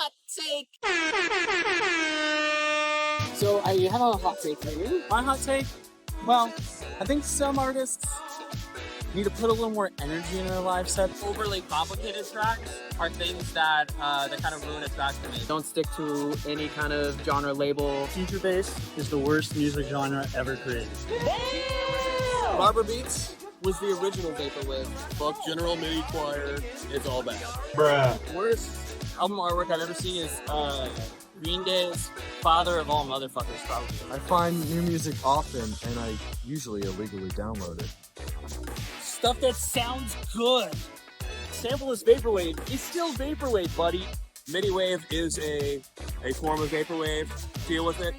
hot take. So I have a hot take for you. My hot take? Well, I think some artists need to put a little more energy in their live set. Overly complicated tracks are things that kind of ruin a track for me. Don't stick to any kind of genre label. Future bass is the worst music genre ever created. Barber Beats was the original vaporwave. Fuck General MIDI Choir, it's all bad. Bruh. Worst album artwork I've ever seen is Green Day's Father of All Motherfuckers, probably. I find new music often, and I usually illegally download it. Stuff that sounds good. Sampleless vaporwave is still vaporwave, buddy. MIDI wave is a form of vaporwave. Deal with it.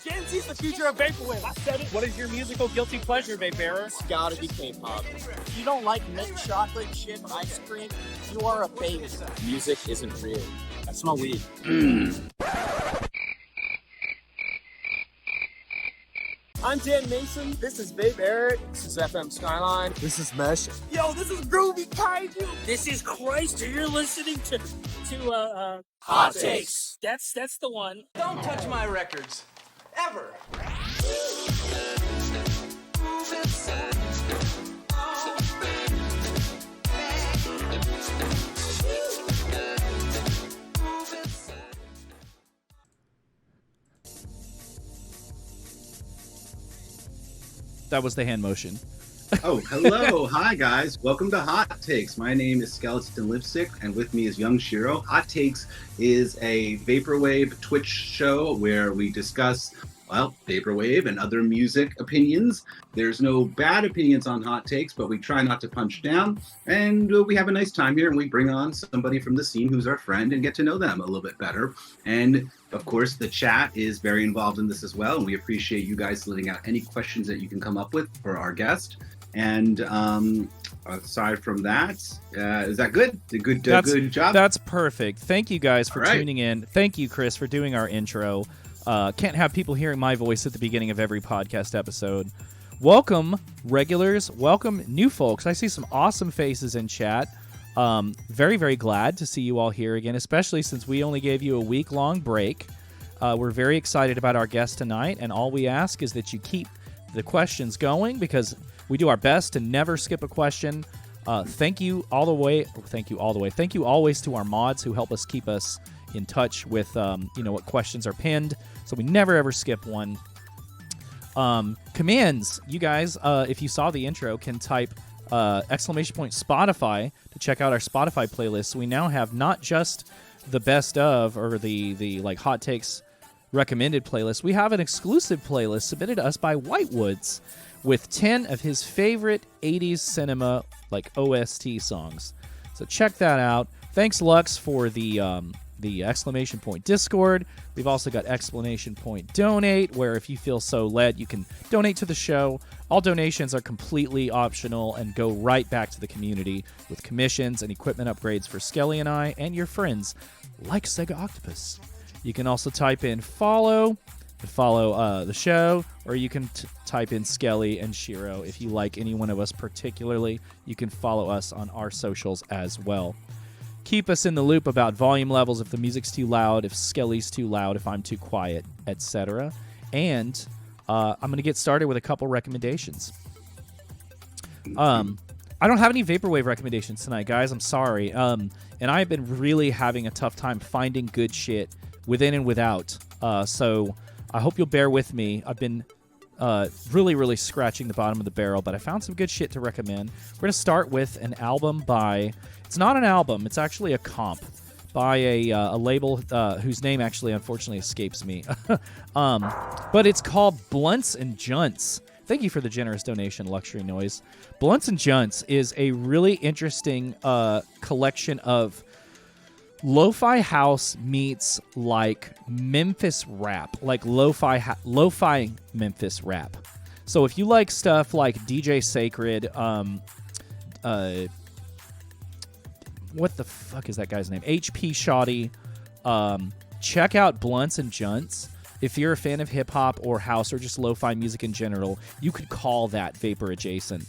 Gen Z's the future of vaporwave. I said it. What is your musical guilty pleasure, Vape Bearer? It's gotta be K-pop. If you don't like mint chocolate chip ice cream, you are a baby. Music isn't real. I smell weed. I'm Dan Mason. This is Vape Eric. This is FM Skyline. This is Mesh. Yo, this is Groovy Kaiju. This is Christ. You're listening to Hot Takes. That's the one. Don't touch my records. Ever. That was the hand motion. Oh, hello. Hi, guys. Welcome to Hot Takes. My name is Skeleton Lipstick, and with me is young SHIRO. Hot Takes is a vaporwave Twitch show where we discuss, well, vaporwave and other music opinions. There's no bad opinions on Hot Takes, but we try not to punch down. And we have a nice time here, and we bring on somebody from the scene who's our friend and get to know them a little bit better. And, of course, the chat is very involved in this as well, and we appreciate you guys letting out any questions that you can come up with for our guest. And aside from that, is that good? Good job? That's perfect. Thank you guys for All right. tuning in. Thank you, Chris, for doing our intro. Can't have people hearing my voice at the beginning of every podcast episode. Welcome, regulars. Welcome, new folks. I see some awesome faces in chat. Very, very glad to see you all here again, especially since we only gave you a week-long break. We're very excited about our guest tonight, and all we ask is that you keep the questions going because we do our best to never skip a question. Thank you always to our mods who help us keep us in touch with what questions are pinned, so we never ever skip one. Commands, you guys, if you saw the intro, can type exclamation point Spotify to check out our Spotify playlist. We now have not just the best of or the like hot takes recommended playlist. We have an exclusive playlist submitted to us by Whitewoods with 10 of his favorite 80s cinema like OST songs. So check that out. Thanks, Lux, for the exclamation point Discord. We've also got exclamation point donate, where if you feel so led, you can donate to the show. All donations are completely optional and go right back to the community with commissions and equipment upgrades for Skelly and I and your friends like Segaoctopus. You can also type in follow to follow the show, or you can type in Skelly and SHIRO. If you like any one of us particularly, you can follow us on our socials as well. Keep us in the loop about volume levels, if the music's too loud, if Skelly's too loud, if I'm too quiet, etc. And I'm going to get started with a couple recommendations. I don't have any Vaporwave recommendations tonight, guys. I'm sorry. And I've been really having a tough time finding good shit within and without. So I hope you'll bear with me. I've been really, really scratching the bottom of the barrel, but I found some good shit to recommend. We're going to start with an album by... It's not an album. It's actually a comp by a label whose name actually, unfortunately, escapes me. But it's called Blunts and Junts. Thank you for the generous donation, Luxury Noise. Blunts and Junts is a really interesting collection of lo-fi house meets like Memphis rap, like lo-fi Memphis rap. So if you like stuff like DJ Sacred, what the fuck is that guy's name? HP Shoddy. Check out Blunts and Junts. If you're a fan of hip-hop or house or just lo-fi music in general, you could call that Vapor adjacent.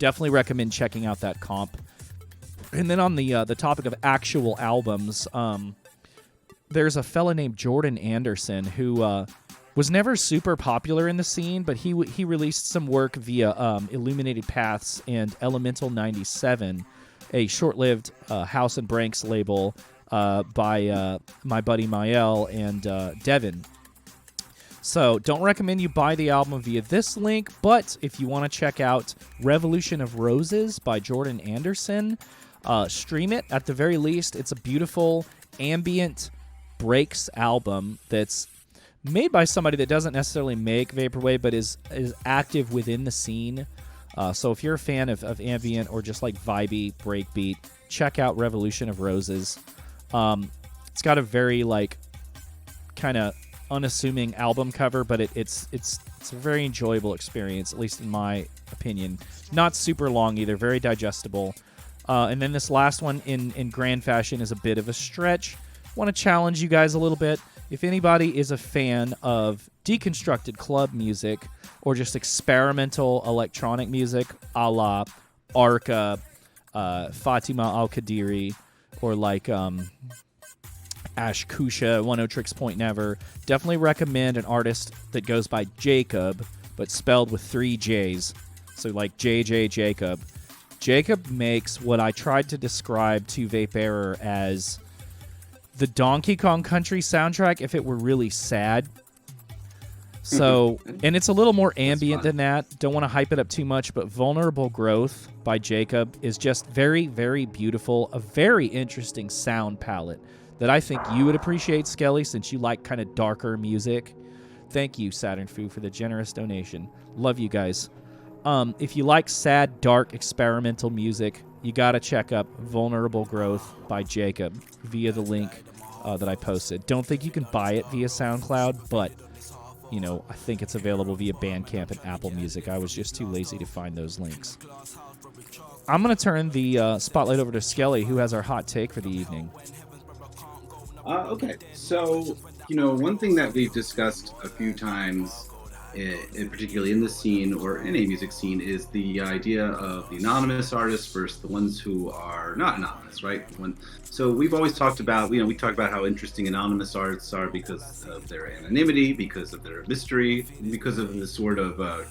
Definitely recommend checking out that comp. And then on the topic of actual albums, there's a fella named Jordan Anderson who was never super popular in the scene, but he released some work via Illuminated Paths and Elemental 97, a short-lived House and Branks label by my buddy Mael and Devin. So don't recommend you buy the album via this link, but if you want to check out Revolution of Roses by Jordan Anderson, stream it at the very least. It's a beautiful ambient breaks album that's made by somebody that doesn't necessarily make vaporwave, but is active within the scene. So if you're a fan of ambient or just like vibey breakbeat, check out Revolution of Roses. It's got a very like kind of unassuming album cover, but it's a very enjoyable experience, at least in my opinion. Not super long either, very digestible. And then this last one in grand fashion is a bit of a stretch. Want to challenge you guys a little bit. If anybody is a fan of deconstructed club music or just experimental electronic music a la Arca, Fatima Al-Qadiri, or like Ash Kusha, One O Tricks Point Never, definitely recommend an artist that goes by Jacob, but spelled with 3 J's. So like JJ Jacob. Jacob makes what I tried to describe to Vape Error as the Donkey Kong Country soundtrack if it were really sad. So, and it's a little more ambient than that. Don't want to hype it up too much, but Vulnerable Growth by Jacob is just very, very beautiful. A very interesting sound palette that I think you would appreciate, Skelly, since you like kind of darker music. Thank you, Saturn Fu, for the generous donation. Love you guys. If you like sad, dark, experimental music, you got to check up Vulnerable Growth by Jacob via the link that I posted. Don't think you can buy it via SoundCloud, but, you know, I think it's available via Bandcamp and Apple Music. I was just too lazy to find those links. I'm going to turn the spotlight over to Skelly, who has our hot take for the evening. Okay, so, you know, one thing that we've discussed a few times, particularly in the scene or any music scene, is the idea of the anonymous artists versus the ones who are not anonymous, right? So we've always talked about, we talk about how interesting anonymous artists are because of their anonymity, because of their mystery, because of the sort of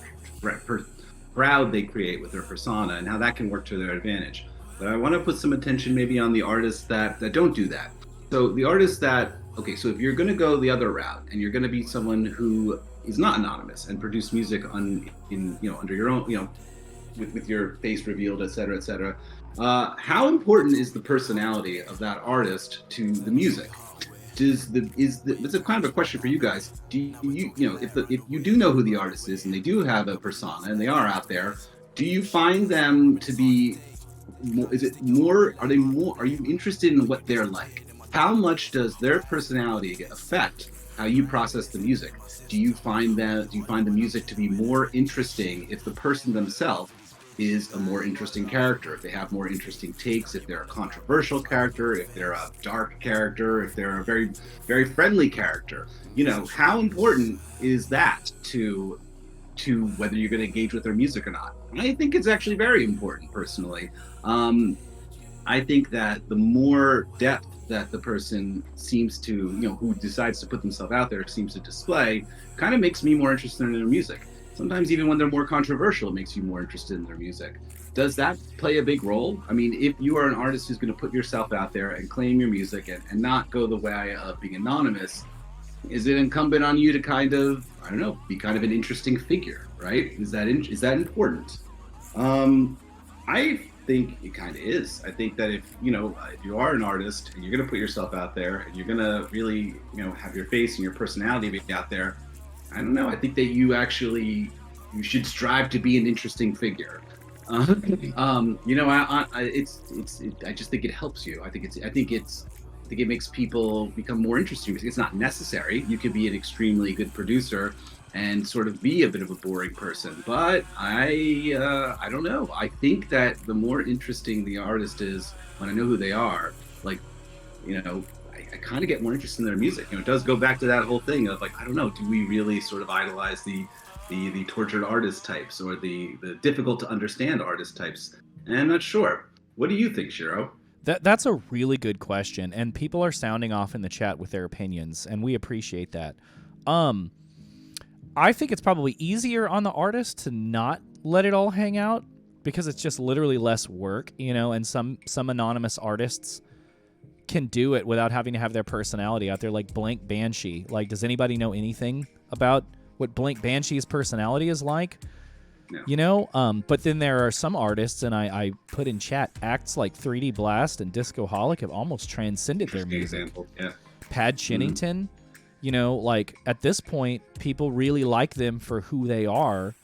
crowd they create with their persona and how that can work to their advantage. But I want to put some attention maybe on the artists that don't do that. So the artists that, okay, so if you're going to go the other route and you're going to be someone who is not anonymous and produce music under your own, with your face revealed, et cetera, how important is the personality of that artist to the music? It's a kind of a question for you guys. Do you, if you do know who the artist is and they do have a persona and they are out there, do you find them to be are you interested in what they're like? How much does their personality affect how you process the music? Do you find the music to be more interesting if the person themselves is a more interesting character, if they have more interesting takes, if they're a controversial character, if they're a dark character, if they're a very, very friendly character? How important is that to whether you're going to engage with their music or not? I think it's actually very important, personally. I think that the more depth that the person seems to, who decides to put themselves out there, seems to display, kind of makes me more interested in their music. Sometimes even when they're more controversial, it makes you more interested in their music. Does that play a big role? I mean, if you are an artist who's going to put yourself out there and claim your music and not go the way of being anonymous, is it incumbent on you to kind of, be kind of an interesting figure, right? Is that important? I think it kind of is. I think that if you are an artist and you're going to put yourself out there and you're going to really, have your face and your personality be out there, I don't know. I think that you should strive to be an interesting figure. I just think it helps you. I think it makes people become more interesting. It's not necessary. You could be an extremely good producer and sort of be a bit of a boring person. But I don't know. I think that the more interesting the artist is when I know who they are, I kind of get more interested in their music. It does go back to that whole thing of I don't know, do we really sort of idolize the tortured artist types or the difficult to understand artist types? And I'm not sure. What do you think, SHIRO? That's a really good question, and people are sounding off in the chat with their opinions, and we appreciate that. I think it's probably easier on the artist to not let it all hang out because it's just literally less work, you know, and some anonymous artists can do it without having to have their personality out there, like Blank Banshee. Like, does anybody know anything about what Blank Banshee's personality is like? No. You know, but then there are some artists, and I put in chat, acts like 3D Blast and Discoholic have almost transcended their music. Example. Yeah. Pad Chinnington, you know, like at this point, people really like them for who they are.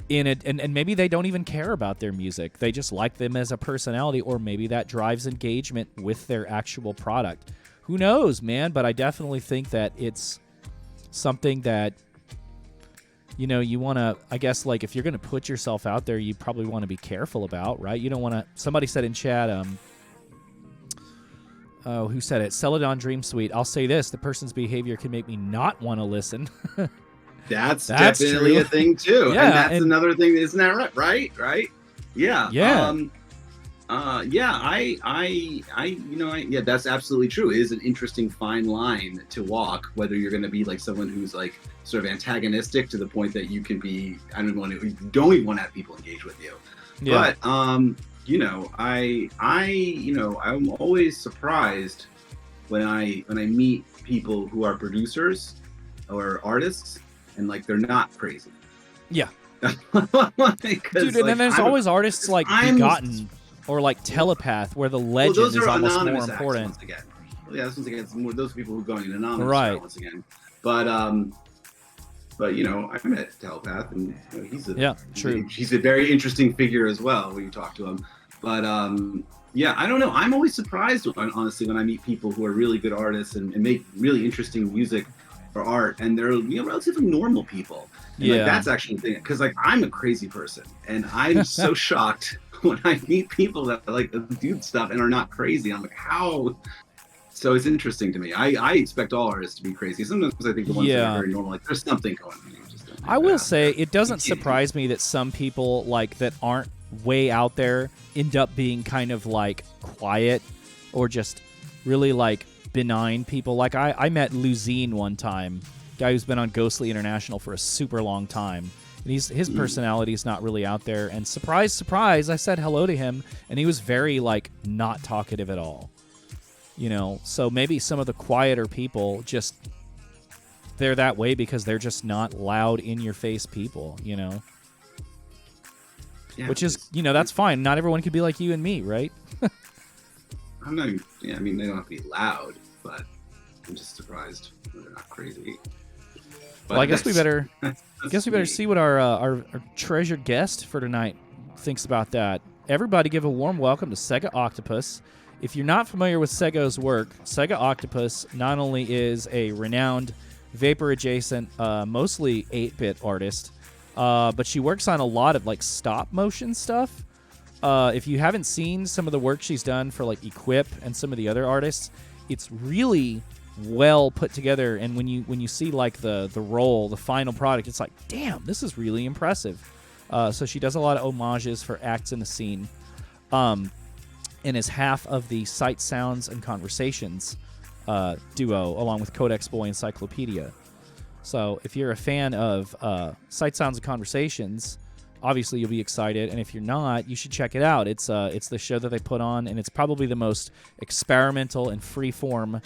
In it, and maybe they don't even care about their music. They just like them as a personality, or maybe that drives engagement with their actual product. Who knows, man? But I definitely think that it's something that, you know, you want to, I guess, like, if you're going to put yourself out there, you probably want to be careful about, right? You don't want to, somebody said in chat, who said it? Celadon Dream Suite. I'll say this, the person's behavior can make me not want to listen. That's true. definitely a thing too. Yeah, and that's another thing, isn't that right? Right? Yeah. Yeah. Yeah, that's absolutely true. It is an interesting fine line to walk, whether you're going to be like someone who's like sort of antagonistic to the point that you can be, you don't even want to have people engage with you. Yeah. But, you know, I'm always surprised when I meet people who are producers or artists and like, they're not crazy. Yeah. Dude, and then there's always artists like Begotten or like Telepath, where the legend is almost more important. Once again. Yeah, once again, it's more those people who are going anonymous, right? Once again, but you know, I met Telepath, and you know, he's a very interesting figure as well when you talk to him. But yeah, I don't know. I'm always surprised, honestly, when I meet people who are really good artists and make really interesting music or art, and they're, you know, relatively normal people. And like, that's actually the thing, because like I'm a crazy person, and I'm so shocked when I meet people that like do stuff and are not crazy. I'm like, how? So it's interesting to me. I expect all artists to be crazy. Sometimes I think the ones that are very normal, like there's something going on. I will say it doesn't surprise me that some people like that aren't way out there end up being kind of like quiet or just really like benign people. Like I met Luzine one time, guy who's been on Ghostly International for a super long time. And his personality is not really out there. And surprise, surprise, I said hello to him, and he was very like not talkative at all. You know, so maybe some of the quieter people just, they're that way because they're just not loud in your face people, you know. Yeah, which is, you know, that's fine. Not everyone could be like you and me, right? I'm not even, I mean, they don't have to be loud, but I'm just surprised they're not crazy. But well, I guess we better see what our treasured guest for tonight thinks about that. Everybody give a warm welcome to Segaoctopus. If you're not familiar with Sego's work, Segaoctopus not only is a renowned Vapor-adjacent, mostly 8-bit artist, but she works on a lot of like stop-motion stuff. If you haven't seen some of the work she's done for like Equip and some of the other artists, it's really well put together. And when you see like the roll, the final product, it's like, damn, this is really impressive. So she does a lot of homages for acts in the scene, and is half of the Sight, Sounds, and Conversations duo, along with Codex Boy Encyclopedia. So if you're a fan of Sight, Sounds, and Conversations, obviously you'll be excited, and if you're not, you should check it out. It's the show that they put on, and it's probably the most experimental and free-form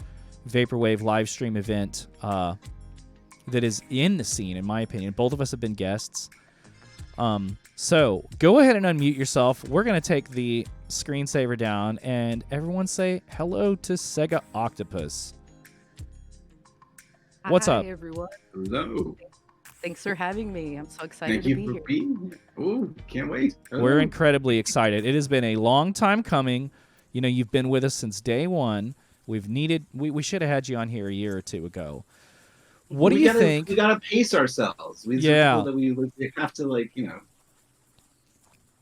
vaporwave live stream event that is in the scene, in my opinion. Both of us have been guests. So go ahead and unmute yourself. We're going to take the screensaver down, and everyone say hello to Segaoctopus. What's up? Hi, everyone. Hello. Thanks for having me. I'm so excited Thank to you be for here. being here. Oh, can't wait. Hello. We're incredibly excited. It has been a long time coming. You know, you've been with us since day one. We should have had you on here a year or two ago. What do you think? We gotta pace ourselves. We have to, like, you know.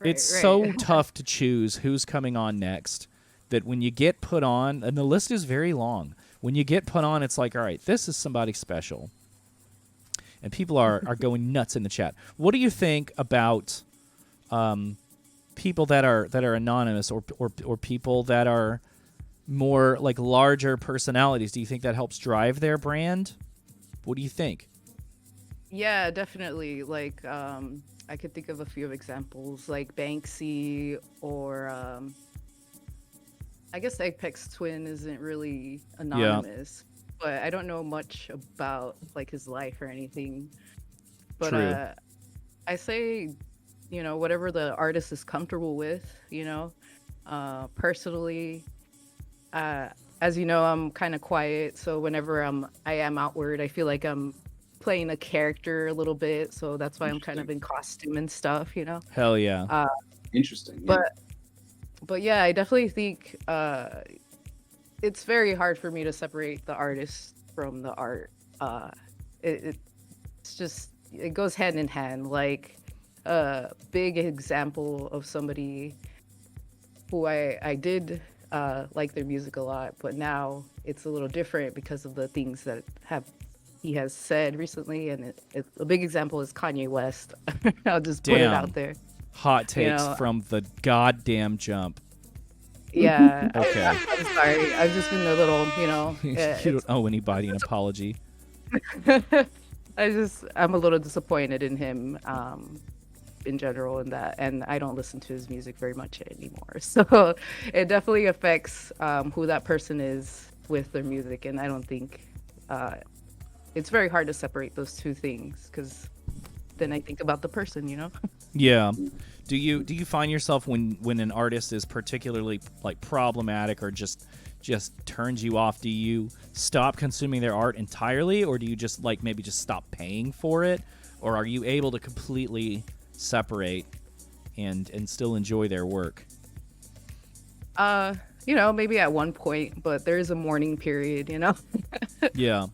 It's so tough to choose who's coming on next, that when you get put on, and the list is very long, when you get put on, it's like, all right, this is somebody special. And people are going nuts in the chat. What do you think about people that are anonymous or people that are more like larger personalities, do you think that helps drive their brand? What do you think? Yeah, definitely. Like, I could think of a few examples, like Banksy or I guess Apex Twin isn't really anonymous, but I don't know much about like his life or anything. But True. I say, whatever the artist is comfortable with, personally, as you know, I'm kind of quiet, so whenever I am outward, I feel like I'm playing a character a little bit, so that's why I'm kind of in costume and stuff, Hell yeah. Interesting. Yeah. But yeah, I definitely think it's very hard for me to separate the artist from the art. It's just, it goes hand in hand. Like a big example of somebody who I did like their music a lot, but now it's a little different because of the things that he has said recently, and a big example is Kanye West. I'll just put it out there. Hot takes from the goddamn jump. Yeah. Okay. I'm sorry. I've just been a little, You don't owe anybody an apology. I'm a little disappointed in him in general in that, and I don't listen to his music very much anymore. So it definitely affects who that person is with their music, and I don't think it's very hard to separate those two things, because then I think about the person, Yeah. Do you find yourself when an artist is particularly like problematic or just turns you off, do you stop consuming their art entirely, or do you just like maybe just stop paying for it, or are you able to completely separate and still enjoy their work? Maybe at one point, but there is a mourning period, Yeah.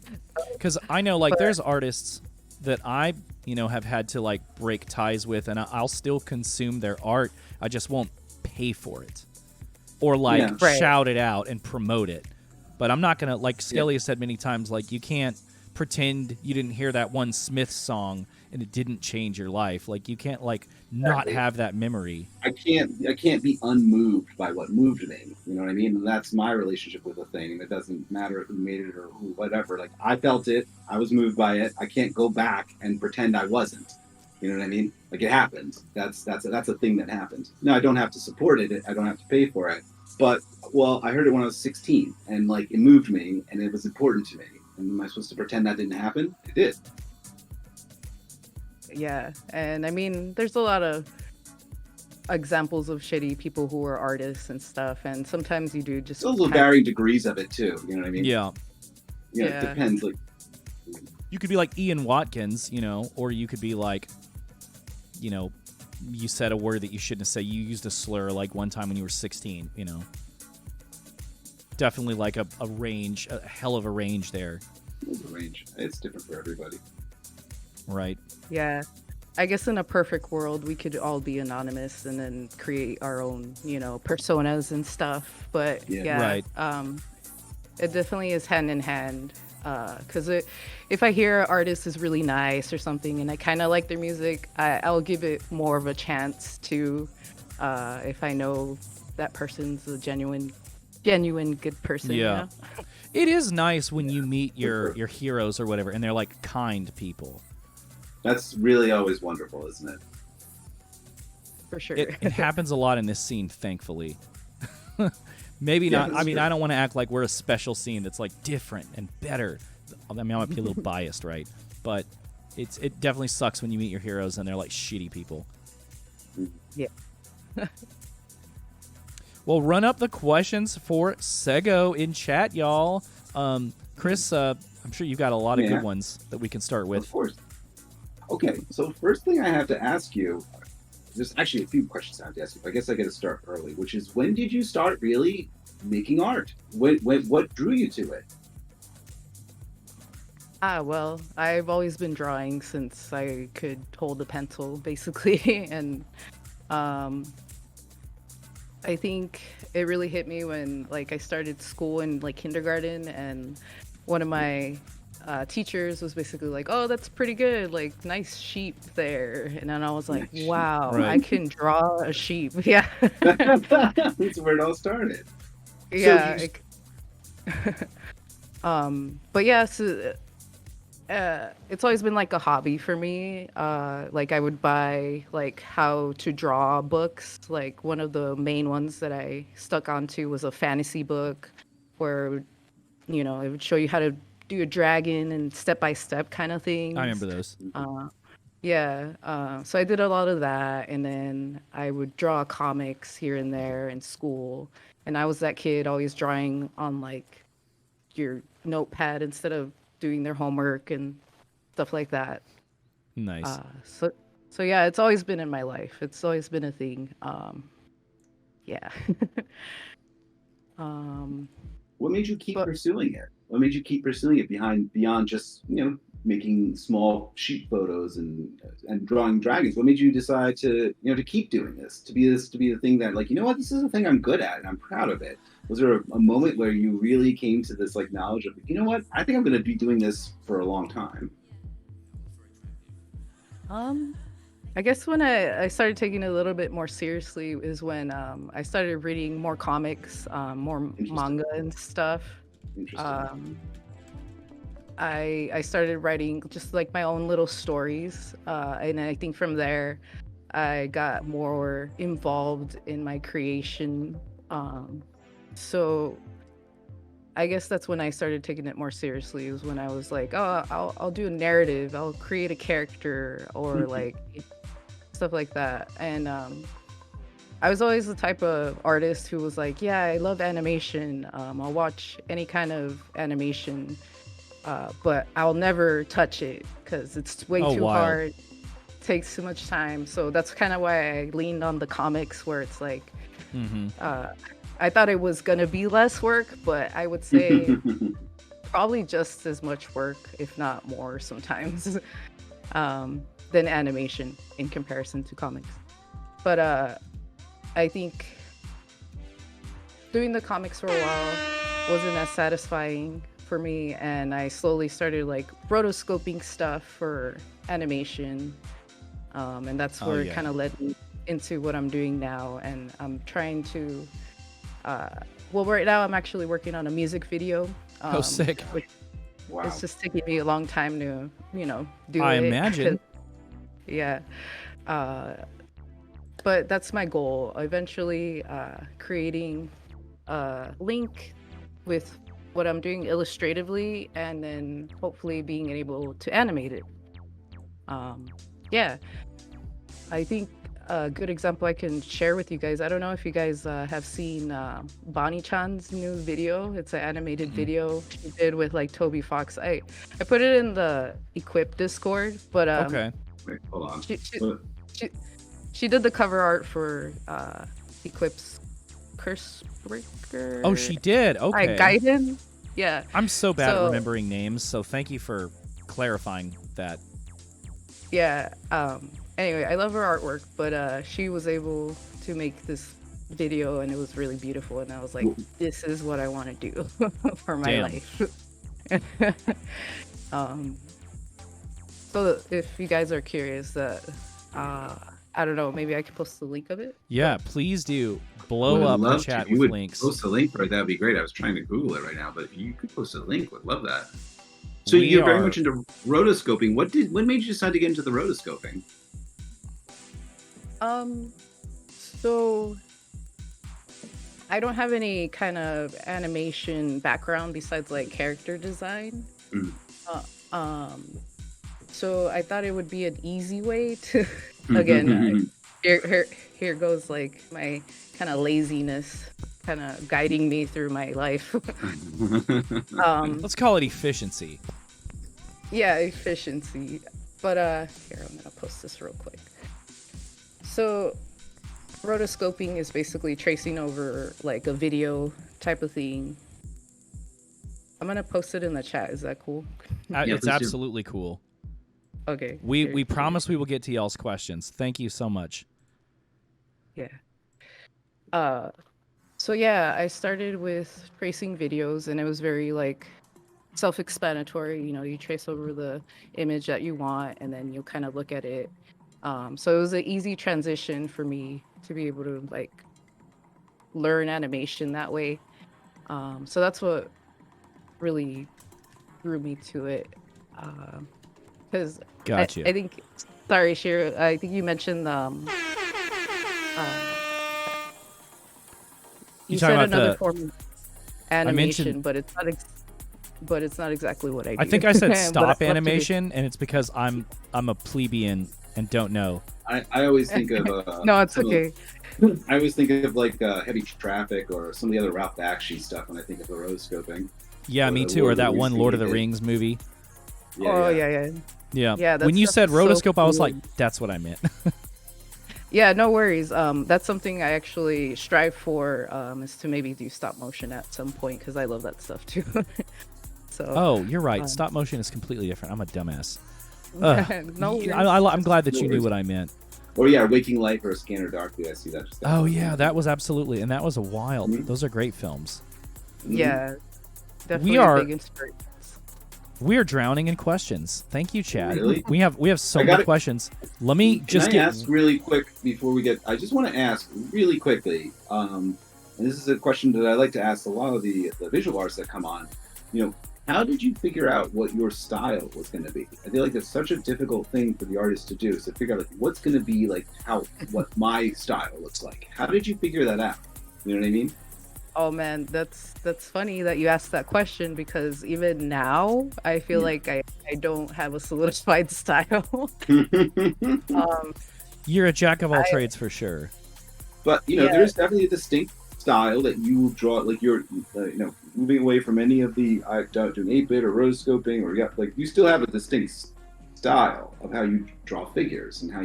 Because I know like there's artists that I have had to like break ties with, and I'll still consume their art. I just won't pay for it or like shout it out and promote it. But I'm not gonna, like Skelly has said many times, like you can't pretend you didn't hear that one Smith song and it didn't change your life. Like you can't like not have that memory. I can't be unmoved by what moved me. You know what I mean? And that's my relationship with a thing. And it doesn't matter who made it or who, whatever. Like I felt it. I was moved by it. I can't go back and pretend I wasn't. You know what I mean? Like it happened. That's a thing that happened. No, I don't have to support it. I don't have to pay for it. But I heard it when I was 16, and like it moved me, and it was important to me. And am I supposed to pretend that didn't happen? It did. Yeah, and I mean, there's a lot of examples of shitty people who are artists and stuff, and sometimes you do just... There's also varying degrees of it, too, you know what I mean? Yeah. Yeah, it depends. Like, you could be like Ian Watkins, or you could be like, you said a word that you shouldn't say. You used a slur like one time when you were 16, Definitely like a range, a hell of a range there. There's a range. It's different for everybody. Right. Yeah. I guess in a perfect world, we could all be anonymous and then create our own, personas and stuff. But right. It definitely is hand in hand. Because if I hear an artist is really nice or something and I kind of like their music, I'll give it more of a chance to, if I know that person's a genuine good person. Yeah. It is nice when you meet your heroes or whatever, and they're like kind people. That's really always wonderful, isn't it? For sure. It happens a lot in this scene, thankfully. Maybe not. I mean, I don't want to act like we're a special scene that's like different and better. I mean, I might be a little biased, right? But it definitely sucks when you meet your heroes and they're like shitty people. Yeah. Well, run up the questions for Sego in chat, y'all. Chris, I'm sure you've got a lot of good ones that we can start with. Of course. Okay, so first thing I have to ask you, there's actually a few questions I have to ask you. I guess I got to start early, which is, when did you start really making art? What drew you to it? Well, I've always been drawing since I could hold a pencil, basically. And I think it really hit me when, like, I started school in, like, kindergarten, and one of my teachers was basically like, "Oh, that's pretty good. Like, nice sheep there." And then I was like, "Wow, Right. I can draw a sheep." Yeah, That's where it all started. yeah. So But yeah, so it's always been like a hobby for me. Like I would buy like how to draw books. Like one of the main ones that I stuck onto was a fantasy book where, you know, it would show you how to do a dragon and step by step kind of things. I remember those. Yeah. So I did a lot of that, and then I would draw comics here and there in school. And I was that kid always drawing on like your notepad instead of doing their homework and stuff like that. Nice. So yeah, it's always been in my life. It's always been a thing. Yeah. what made you keep But- pursuing it? What made you keep pursuing it beyond just, you know, making small sheep photos and drawing dragons? What made you decide to, you know, to keep doing this, to be the thing that, like, you know what, this is a thing I'm good at and I'm proud of it? Was there a moment where you really came to this like knowledge of, you know what, I think I'm going to be doing this for a long time? I guess when I started taking it a little bit more seriously is when I started reading more comics, more manga and stuff. Interesting. I started writing just like my own little stories, and I think from there I got more involved in my creation. So I guess that's when I started taking it more seriously. It was when I was like, oh, I'll do a narrative, I'll create a character, or like stuff like that. And I was always the type of artist who was like, yeah, I love animation. I'll watch any kind of animation, but I'll never touch it because it's way too hard. Takes too much time. So that's kind of why I leaned on the comics, where it's like, I thought it was gonna be less work, but I would say probably just as much work, if not more sometimes, than animation in comparison to comics. But I think doing the comics for a while wasn't as satisfying for me, and I slowly started like rotoscoping stuff for animation, and that's where it kind of led me into what I'm doing now. And I'm trying to well, right now I'm actually working on a music video. Sick. Which Wow. it's just taking me a long time to, you know, do I it. imagine. Yeah. But that's my goal. Eventually creating a link with what I'm doing illustratively, and then hopefully being able to animate it. Yeah. I think a good example I can share with you guys, I don't know if you guys have seen Bonnie-chan's new video. It's an animated video she did with like Toby Fox. I put it in the Equip Discord, but Okay. Wait, hold on. She did the cover art for Equip's Curse Breaker. Oh, she did. Okay. Gaiden. Yeah. I'm so bad at So- remembering names, so thank you for clarifying that. Yeah. Anyway, I love her artwork, but she was able to make this video, and it was really beautiful. And I was like, this is what I want to do for my Damn. life. So if you guys are curious, I don't know, maybe I could post the link of it. Yeah, please do blow Would up the love chat to. You with would links. post a link, right? That'd be great. I was trying to Google it right now, but if you could post a link, would love that. So We you're very are- much into rotoscoping. What made you decide to get into the rotoscoping? So I don't have any kind of animation background besides like character design. So I thought it would be an easy way to, again, here goes like my kind of laziness kind of guiding me through my life. Let's call it efficiency. Yeah, efficiency. But here, I'm gonna post this real quick. So rotoscoping is basically tracing over like a video type of thing. I'm gonna post it in the chat. Is that cool? Yeah, It's please do. absolutely cool. Okay. We promise we will get to y'all's questions. Thank you so much. Yeah. So yeah, I started with tracing videos, and it was very like self-explanatory. You trace over the image that you want, and then you'll kind of look at it. So it was an easy transition for me to be able to like learn animation that way. So that's what really drew me to it. Because Gotcha. I think, sorry, Shiro, I think you mentioned you talking said about another the- form of animation, mentioned- but it's not exactly what I do. I think I said But I'd love stop to do- animation, and it's because I'm a plebeian and don't know. I always think of No, it's some of- okay. I always think of like Heavy Traffic or some of the other Ralph Bakshi stuff when I think of the rotoscoping. Yeah, Or me the too. Or Lord of the that Rings one thing Lord he of the did. Rings movie. Oh yeah. Yeah. Yeah, that When you stuff said is so rotoscope, I was cool. like, that's what I meant. Yeah, no worries. That's something I actually strive for, is to maybe do stop motion at some point because I love that stuff too. So. Oh, you're right. um, Stop motion is completely different. I'm a dumbass. No worries. I'm glad that No you knew worries. what I meant. Or yeah, Waking Life or Scanner Darkly. I see that. Just Oh yeah, that was absolutely, and that was a wild. Mhm. Those are great films. Yeah, definitely are- big inspiration. We're drowning in questions. Thank you, Chad. Really? We have so I many gotta- questions. Let me Can just I get. ask really quick before we get? I just want to ask really quickly, and this is a question that I like to ask a lot of the visual artists that come on. How did you figure out what your style was going to be? I feel like it's such a difficult thing for the artist to do. So figure out like what's going to be like what my style looks like. How did you figure that out? You know what I mean? Oh man, that's funny that you asked that question because even now I feel like I don't have a solidified style. You're a jack of all trades for sure. But Yeah. there's definitely a distinct style that you draw. Like you're, moving away from any of the doing 8-bit or rotoscoping, or you still have a distinct style of how you draw figures and how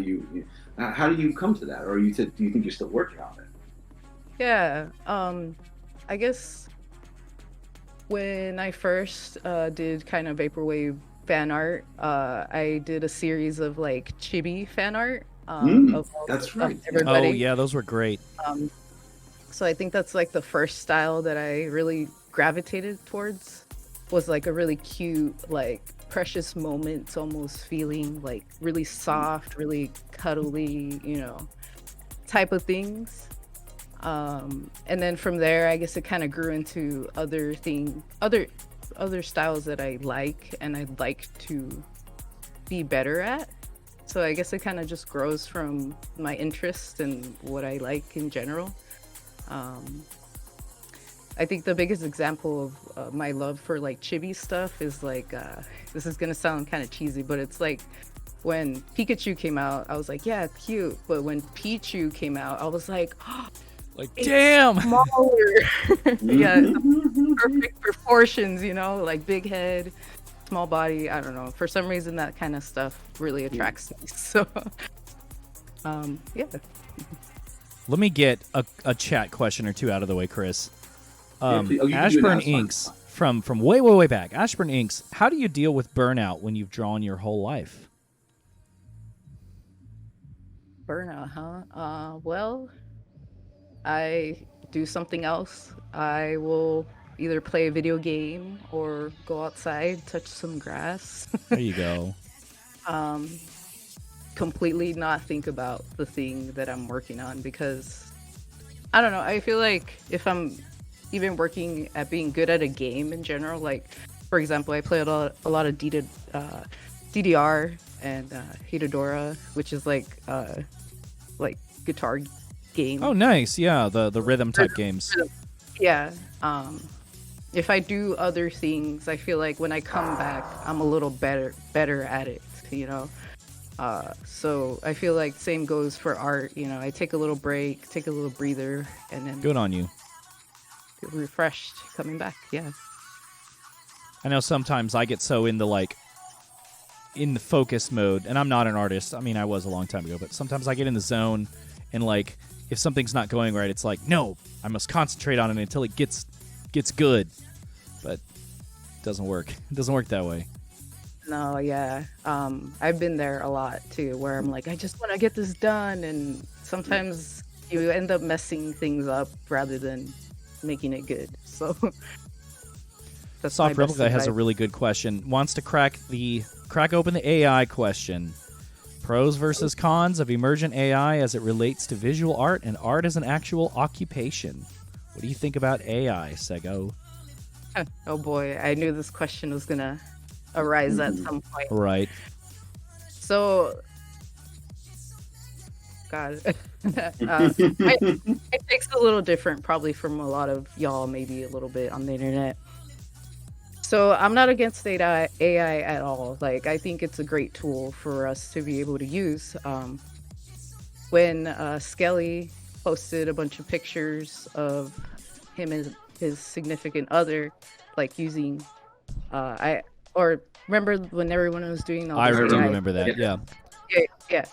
how do you come to that, or do you think you're still working on it? Yeah, I guess when I first did kind of vaporwave fan art, I did a series of like chibi fan art. Of that's right. Everybody. Oh yeah, those were great. So I think that's like the first style that I really gravitated towards, was like a really cute, like precious moments almost feeling, like really soft, really cuddly, type of things. And then from there, I guess it kind of grew into other styles that I like and I'd like to be better at. So I guess it kind of just grows from my interest and what I like in general. I think the biggest example of my love for like chibi stuff is like, this is gonna sound kind of cheesy, but it's like when Pikachu came out, I was like, yeah, cute. But when Pichu came out, I was like, Like, it's damn. smaller. Yeah, it's perfect proportions, like big head, small body. I don't know. For some reason, that kind of stuff really attracts me. So, yeah. Let me get a chat question or two out of the way, Chris. Yeah, please. Oh, you can do it now, Ashburn it's fine. Inks from way back. Ashburn Inks, how do you deal with burnout when you've drawn your whole life? Burnout, huh? Well, I do something else. I will either play a video game or go outside, touch some grass. There you go. Completely not think about the thing that I'm working on, because I don't know, I feel like if I'm even working at being good at a game in general, like for example, I play a lot of DDR and Hidodora, which is like guitar game. Oh, nice. Yeah, the rhythm type games. Yeah. If I do other things, I feel like when I come back, I'm a little better at it, So I feel like same goes for art. I take a little break, take a little breather, and then Good on you. get refreshed coming back. Yeah. I know sometimes I get so in the focus mode, and I'm not an artist. I mean, I was a long time ago, but sometimes I get in the zone, and like if something's not going right, it's like, no, I must concentrate on it until it gets good. But it doesn't work. It doesn't work that way. No, yeah. I've been there a lot too, where I'm like, I just want to get this done, and sometimes you end up messing things up rather than making it good. So That's my Soft best Replica has a advice. really good question. Wants to crack open the AI question. Pros versus cons of emergent AI as it relates to visual art and art as an actual occupation. What do you think about AI, Sego? Oh boy, I knew this question was gonna arise at some point. Right. So, God, it takes a little different, probably from a lot of y'all, maybe a little bit on the internet. So I'm not against AI at all. Like, I think it's a great tool for us to be able to use. When Skelly posted a bunch of pictures of him and his significant other, like using, remember when everyone was doing all I this do AI? remember that, yeah. Yeah.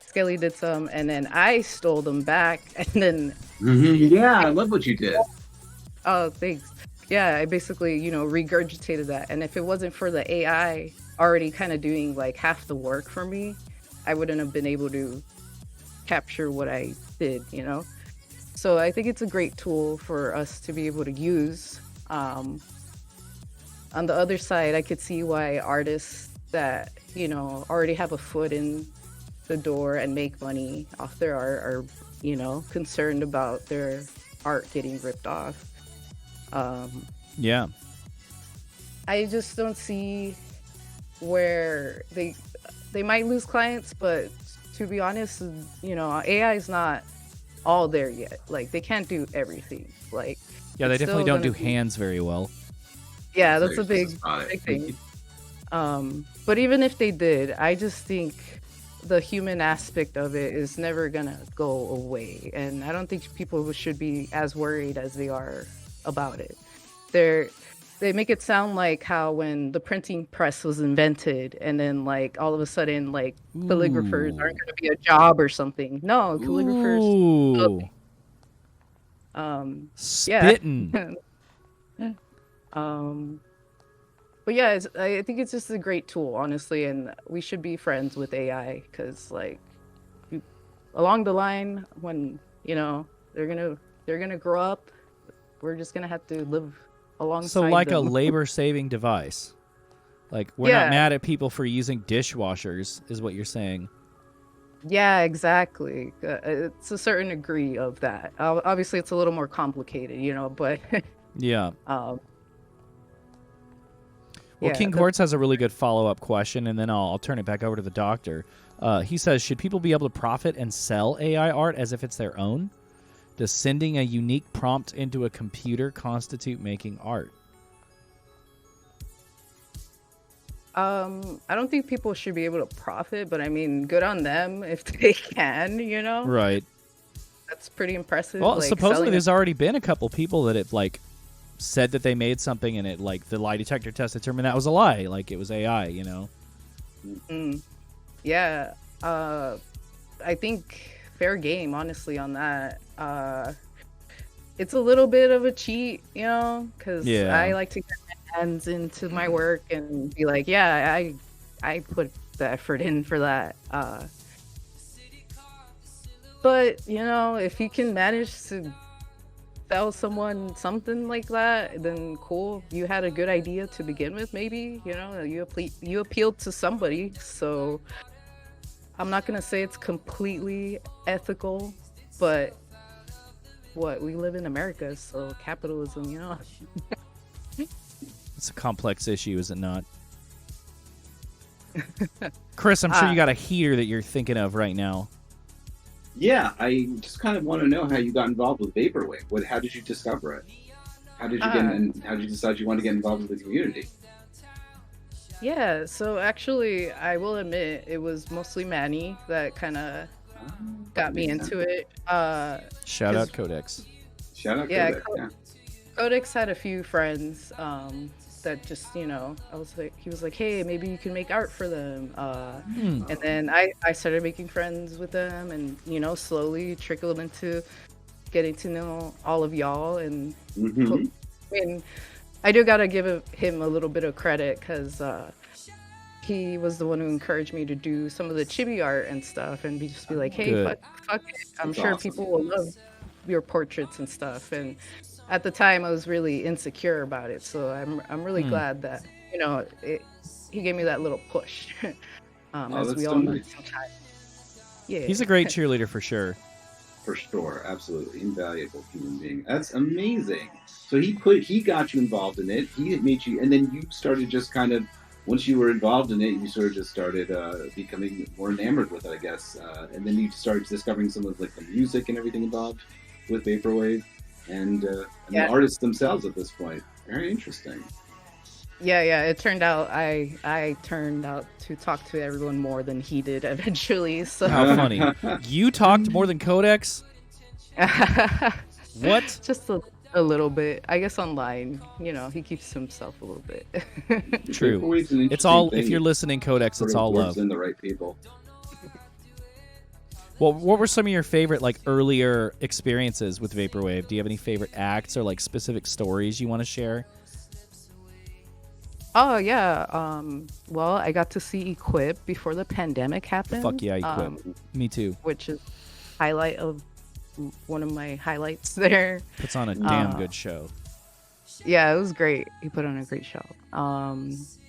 Skelly did some, and then I stole them back, and then Yeah, I love what you did. oh, thanks. Yeah, I basically, regurgitated that. And if it wasn't for the AI already kind of doing like half the work for me, I wouldn't have been able to capture what I did, So I think it's a great tool for us to be able to use. On the other side, I could see why artists that, already have a foot in the door and make money off their art are, concerned about their art getting ripped off. Yeah. I just don't see where they might lose clients, but to be honest, AI is not all there yet. Like, they can't do everything. Like, Yeah, they it's definitely still don't do gonna be- hands very well. Yeah, that's a big thing. But even if they did, I just think the human aspect of it is never gonna go away, and I don't think people should be as worried as they are about it. They make it sound like how when the printing press was invented, and then like all of a sudden like calligraphers aren't going to be a job or something. No, calligraphers. Ooh. Spittin'. Yeah. But yeah, I think it's just a great tool, honestly, and we should be friends with AI because like along the line when they're gonna grow up, we're just gonna have to live alongside So like them. a labor-saving device. Like, we're not mad at people for using dishwashers, is what you're saying. Yeah, exactly. It's a certain degree of that. Obviously, it's a little more complicated, but Yeah. Well, yeah, King Quartz has a really good follow-up question, and then I'll turn it back over to the doctor. He says, should people be able to profit and sell AI art as if it's their own? Does sending a unique prompt into a computer constitute making art? I don't think people should be able to profit, but I mean, good on them if they can, Right. That's pretty impressive. Well, like, supposedly selling there's already been a couple people that have, like, said that they made something and it, like, the lie detector test determined that was a lie. Like, it was AI, Yeah. I think fair game, honestly, on that. It's a little bit of a cheat, because Yeah. I like to get my hands into my work and be like, yeah, I put the effort in for that. But, if you can manage to sell someone something like that, then cool. You had a good idea to begin with, maybe, you appealed to somebody. So I'm not going to say it's completely ethical, but we live in America, so capitalism, It's a complex issue, is it not? Chris, I'm sure you got a heater that you're thinking of right now. Yeah, I just kind of want to know how you got involved with Vaporwave. How did you discover it? How did you how did you decide you wanted to get involved with the community? Yeah, so actually, I will admit, it was mostly Manny that kind of got me into it. Shout out Codex. Shout out Yeah, Codex, yeah. Codex had a few friends that just, he was like, hey, maybe you can make art for them. And then I started making friends with them and, slowly trickle them into getting to know all of y'all. And I mean, I do got to give him a little bit of credit because he was the one who encouraged me to do some of the chibi art and stuff and be like, hey, fuck it. I'm sure people will love your portraits and stuff. And at the time I was really insecure about it. So I'm really glad that he gave me that little push. As that's we so all need nice. sometimes. Yeah. He's a great cheerleader for sure. For sure, absolutely invaluable human being. That's amazing. So he got you involved in it. He made you, and then you started just kind of once you were involved in it, you sort of just started becoming more enamored with it, I guess. And then you started discovering some of like the music and everything involved with vaporwave and the artists themselves at this point. Very interesting. Yeah. It turned out I turned out to talk to everyone more than he did eventually. So How funny. You talked more than Codex? What? Just a little bit. I guess online, he keeps himself a little bit. True. Vaporwave's an It's all, interesting if you're thing. listening, Codex, Sort it's of all absorbs love. in the right people. Well, what were some of your favorite, like, earlier experiences with Vaporwave? Do you have any favorite acts or, like, specific stories you want to share? Oh yeah. Well, I got to see Equip before the pandemic happened. Fuck yeah, Equip. Me too. Which is highlight of one of my highlights there. Puts on a damn good show. Yeah, it was great. He put on a great show.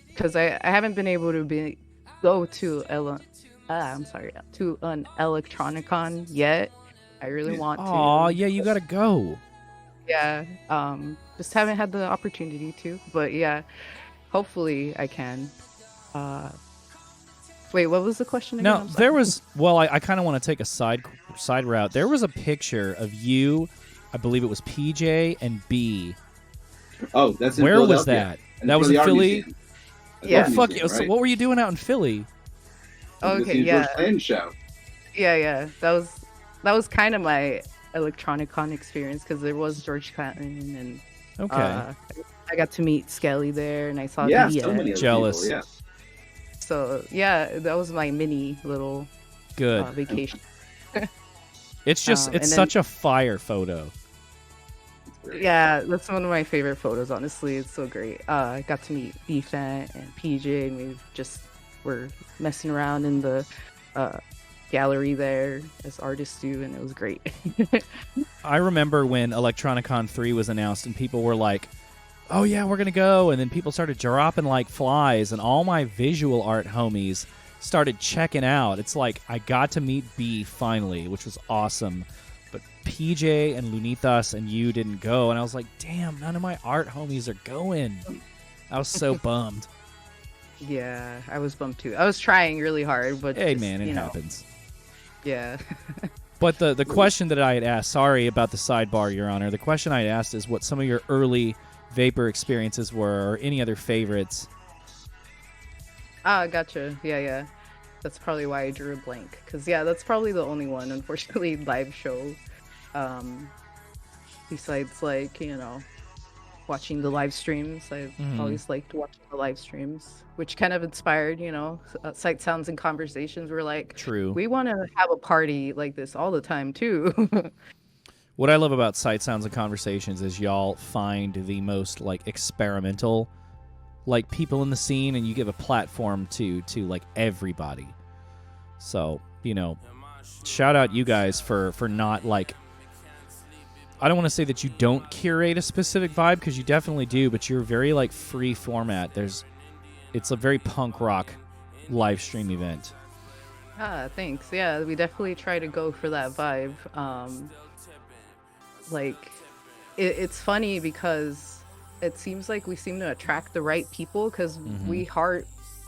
Because I haven't been able to go to to an Electronicon yet. I really want to. Aw, yeah, you gotta go. Yeah. Just haven't had the opportunity to. But yeah, hopefully I can. Wait, what was the question again? Now, there was, well, I kind of want to take a side route. There was a picture of you, I believe it was PJ and B. Oh, that's in Where was Philadelphia. that? That was in Art Philly? Museum. Yeah. Oh, fuck Museum, yeah. So right? what were you doing out in Philly? Okay, The yeah. George Clinton show. Yeah. That was kind of my Electronicon experience because there was George Clinton and Okay. I got to meet Skelly there and I saw Yeah, the so many other Jealous. people, yeah. So yeah, that was my mini little Good. vacation. It's just, it's and then- such a fire photo. Yeah, that's one of my favorite photos. Honestly, it's so great. I got to meet Defant and PJ, and we just were messing around in the gallery there as artists do, and it was great. I remember when Electronicon 3 was announced and people were like, oh yeah, we're going to go. And then people started dropping like flies and all my visual art homies started checking out. It's like I got to meet B finally, which was awesome. But PJ and Lunitas and you didn't go. And I was like, damn, none of my art homies are going. I was so bummed. Yeah, I was bummed too. I was trying really hard, but Hey, just, man, it happens. Yeah. But the question that I had asked, sorry about the sidebar, Your Honor. The question I had asked is what some of your early Vapor experiences were or any other favorites. Ah, gotcha. Yeah. That's probably why I drew a blank. Because, yeah, that's probably the only one, unfortunately, live show. Besides, like, watching the live streams. I've always liked watching the live streams, which kind of inspired, Sight, Sounds, and Conversations. We're like, True. we want to have a party like this all the time, too. What I love about Sight, Sounds, and Conversations is y'all find the most, like, experimental, like, people in the scene, and you give a platform to like, everybody. So, shout out you guys for not, like, I don't want to say that you don't curate a specific vibe, because you definitely do, but you're very, like, free format. It's a very punk rock live stream event. Ah, thanks. Yeah, we definitely try to go for that vibe. Like, it's funny because it seems like we seem to attract the right people because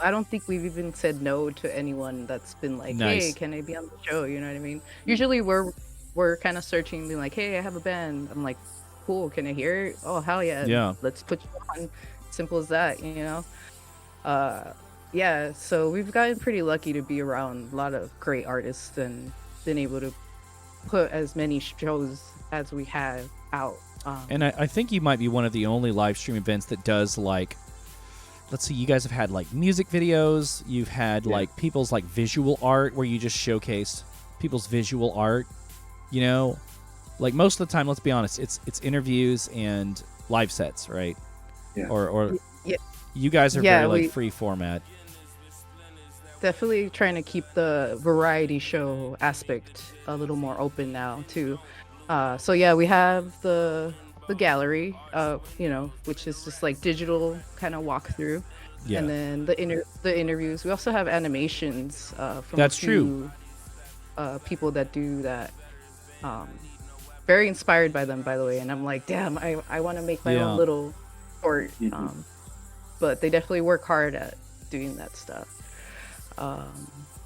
I don't think we've even said no to anyone that's been like, Nice. hey, can I be on the show? You know what I mean? Usually we're kind of searching, being like, hey, I have a band. I'm like, cool, can I hear it? Oh, hell yeah. Yeah. Let's put you on. Simple as that, Yeah, so we've gotten pretty lucky to be around a lot of great artists and been able to put as many shows as we have out. And I think you might be one of the only live stream events that does, like, let's see, you guys have had, like, music videos. You've had, like, people's, like, visual art where you just showcased people's visual art, Like, most of the time, let's be honest, it's interviews and live sets, right? Yeah. Or Yeah. you guys are Yeah, very, like, free format. Definitely trying to keep the variety show aspect a little more open now too. So yeah, we have the the gallery, which is just like digital kind of walkthrough. Yeah. And then the interviews. We also have animations from That's a few people that do that. Very inspired by them, by the way. And I'm like, damn, I want to make my own little short. But they definitely work hard at doing that stuff.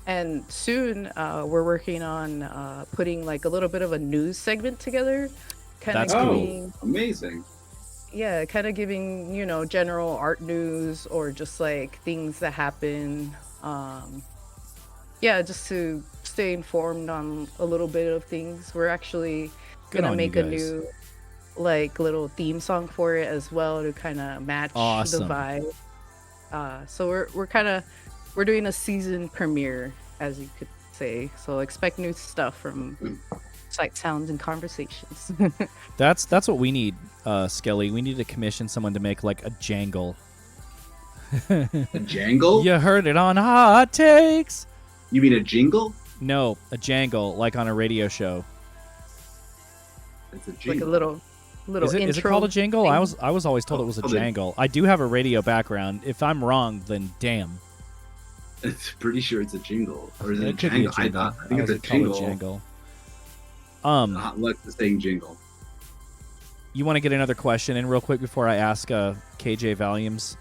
And soon we're working on putting like a little bit of a news segment together. That's cool. Amazing. Yeah, kind of giving, general art news or just like things that happen. Yeah, just to stay informed on a little bit of things. We're actually gonna make a new like little theme song for it as well to kind of match the vibe. So we're doing a season premiere, as you could say. So expect new stuff from Sight, Sounds, and Conversations. That's what we need, Skelly. We need to commission someone to make like a jangle. A jangle? You heard it on Hot Takes. You mean a jingle? No, a jangle, like on a radio show. It's a jingle. Like a little is it, intro. Is it called a jingle? Thing. I was always told it was a jangle. I do have a radio background. If I'm wrong, then damn. It's pretty sure it's a jingle. Or is it a could be jangle? a jingle. I think it's a jingle. Jangle. Like the saying jingle. You want to get another question in real quick before I ask KJ Valium's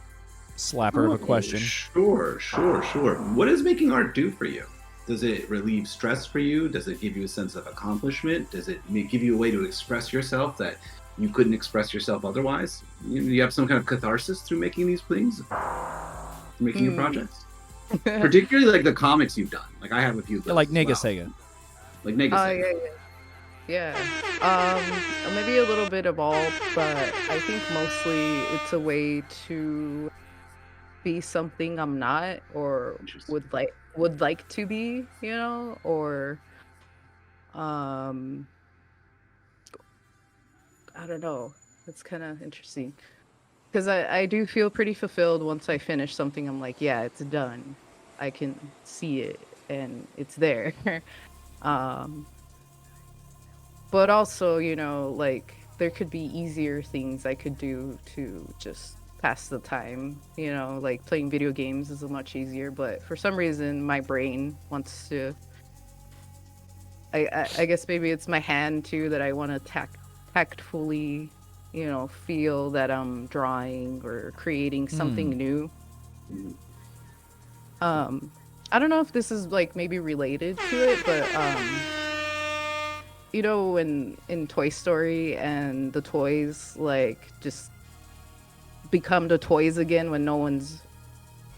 slapper of a question? Sure. What does making art do for you? Does it relieve stress for you? Does it give you a sense of accomplishment? Does it give you a way to express yourself that you couldn't express yourself otherwise? You have some kind of catharsis through making these things? Through making your projects? Particularly like the comics you've done. Like I have a few. Like Nega Sega. Like Nega Sega. Yeah. Maybe a little bit of all, but I think mostly it's a way to be something I'm not or would like to be, or I don't know. It's kind of interesting. Because I do feel pretty fulfilled once I finish something. I'm like, yeah, it's done. I can see it and it's there. But also, like there could be easier things I could do to just pass the time. Like playing video games is much easier. But for some reason, my brain wants to. I guess maybe it's my hand too that I want to tactfully. Feel that I'm drawing or creating something new. I don't know if this is like maybe related to it, but in Toy Story and the toys like just become the toys again when no one's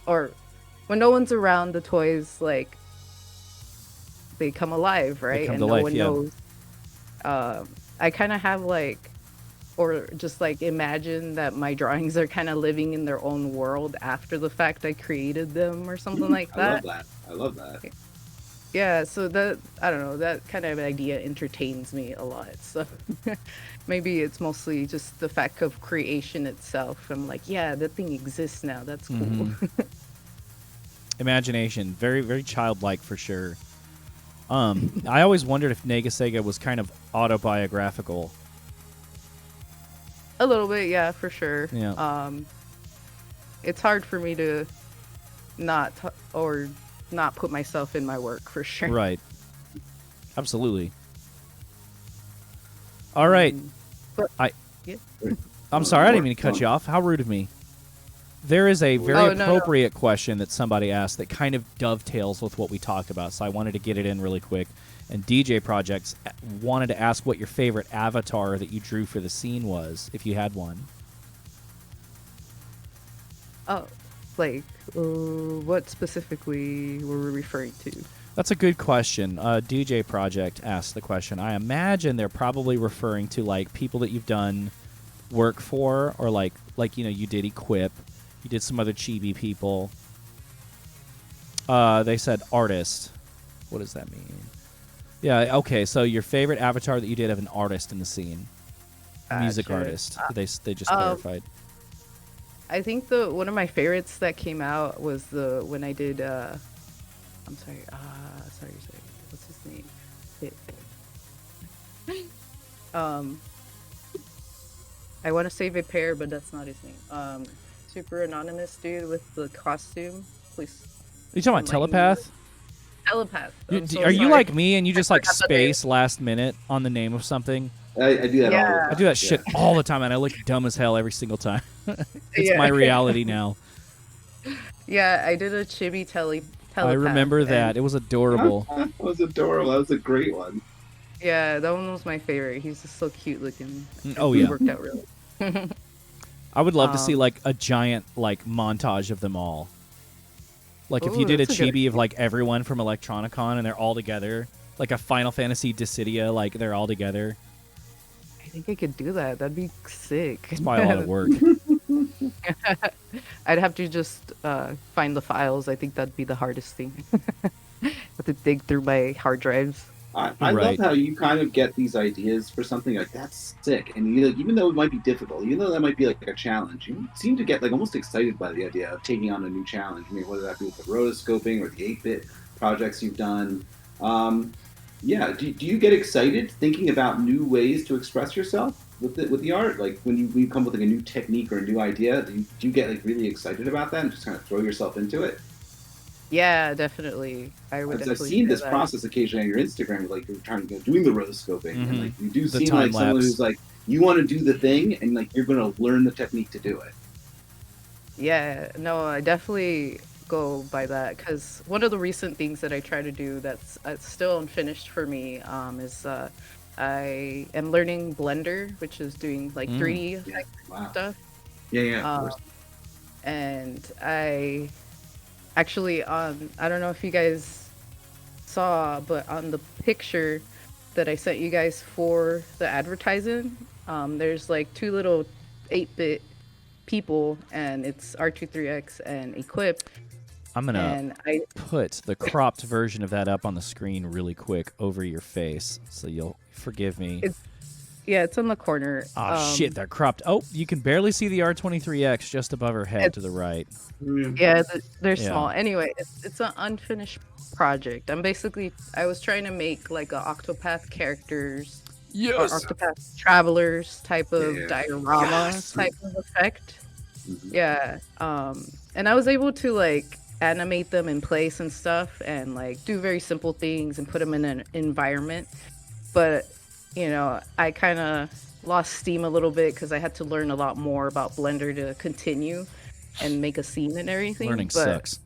around, the toys like they come alive, right? Come and to no life, one knows. I kind of have like, or just like imagine that my drawings are kind of living in their own world after the fact I created them or something like that. I love that. Yeah, so that, I don't know, that kind of idea entertains me a lot. So maybe it's mostly just the fact of creation itself. I'm like, yeah, that thing exists now. That's cool. Imagination, very, very childlike for sure. I always wondered if Nega Sega was kind of autobiographical. A little bit, yeah, for sure. Yeah. It's hard for me to not put myself in my work, for sure. Right. Absolutely. All right. I'm sorry, I didn't mean to cut you off. How rude of me. There is a very appropriate question that somebody asked that kind of dovetails with what we talked about, so I wanted to get it in really quick. And DJ Projects wanted to ask what your favorite avatar that you drew for the scene was, if you had one. Oh, like, what specifically were we referring to? That's a good question. DJ Project asked the question. I imagine they're probably referring to like people that you've done work for, or like you did Equip, you did some other chibi people. They said artist. What does that mean? Yeah, okay. So your favorite avatar that you did of an artist in the scene, music artist. They just clarified. I think one of my favorites that came out was when I did. I'm sorry. Sorry. What's his name? I want to say Vipair, but that's not his name. Super anonymous dude with the costume. Please. Are you talking about Telepath? Telepath. I'm so Are you sorry. like me and you just like forgot the name. space last minute on the name of something? I do that all the Yeah. time. I do that shit all the time, and I look dumb as hell every single time. It's Yeah. my reality now. Yeah, I did a chibi telepath. I remember that. It was adorable. That was adorable. That was a great one. Yeah, that one was my favorite. He's just so cute looking. Oh, It yeah. worked out really. I would love to see like a giant like montage of them all. Like if you Ooh, did a that's a good chibi of like everyone from Electronicon and they're all together, like a Final Fantasy Dissidia, like they're all together. I think I could do that. That'd be sick. It's probably a lot of work. I'd have to just find the files. I think that'd be the hardest thing. Have to dig through my hard drives. I Right. love how you kind of get these ideas for something like that's sick, and you, like, even though it might be difficult, even though that might be like a challenge, you seem to get like almost excited by the idea of taking on a new challenge. I mean, whether that be with the rotoscoping or the 8-bit projects you've done. Yeah, do you get excited thinking about new ways to express yourself with the art? Like when you come with like a new technique or a new idea, do you get like really excited about that and just kind of throw yourself into it? Yeah, definitely. I would I've definitely seen say this that. process occasionally on your Instagram, like you're trying to doing the rotoscoping, and like you do The seem time like someone lapse. who's like you want to do the thing, and like you're going to learn the technique to do it. Yeah, no, I definitely go by that because one of the recent things that I try to do that's still unfinished for me is I am learning Blender, which is doing like 3D Yeah. Wow. stuff. Yeah. Of Um, course. and I actually I don't know if you guys saw, but on the picture that I sent you guys for the advertising, there's like two little 8-bit people, and it's R23X and Equip. I'm gonna And I put the cropped version of that up on the screen really quick over your face, so you'll forgive me. it's on the corner. Oh shit, they're cropped. Oh, you can barely see the R23X just above her head to the right. Yeah, they're Yeah. small. Anyway, it's an unfinished project. I was trying to make like a Octopath characters or Octopath travelers type of Yeah. diorama type of effect. Yeah. And I was able to like animate them in place and stuff and like do very simple things and put them in an environment. But, you know, I kind of lost steam a little bit because I had to learn a lot more about Blender to continue and make a scene and everything. Learning but, sucks.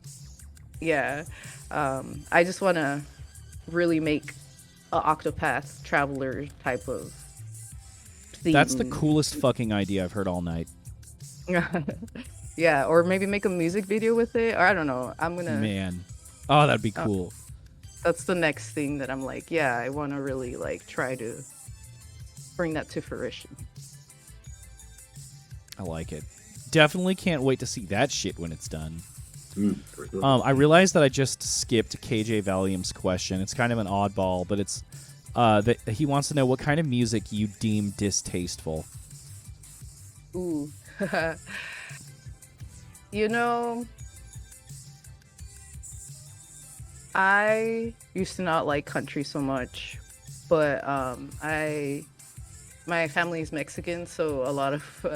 Yeah. I just want to really make a Octopath traveler type of theme. That's the coolest fucking idea I've heard all night. Yeah, or maybe make a music video with it, or I don't know. I'm gonna. Man. Oh, that'd be cool. That's the next thing that I'm like, yeah, I want to really like try to bring that to fruition. I like it. Definitely can't wait to see that shit when it's done. For sure. I realized that I just skipped KJ Valium's question. It's kind of an oddball, but it's that he wants to know what kind of music you deem distasteful. Ooh. You know, I used to not like country so much, but my family is Mexican, so a lot of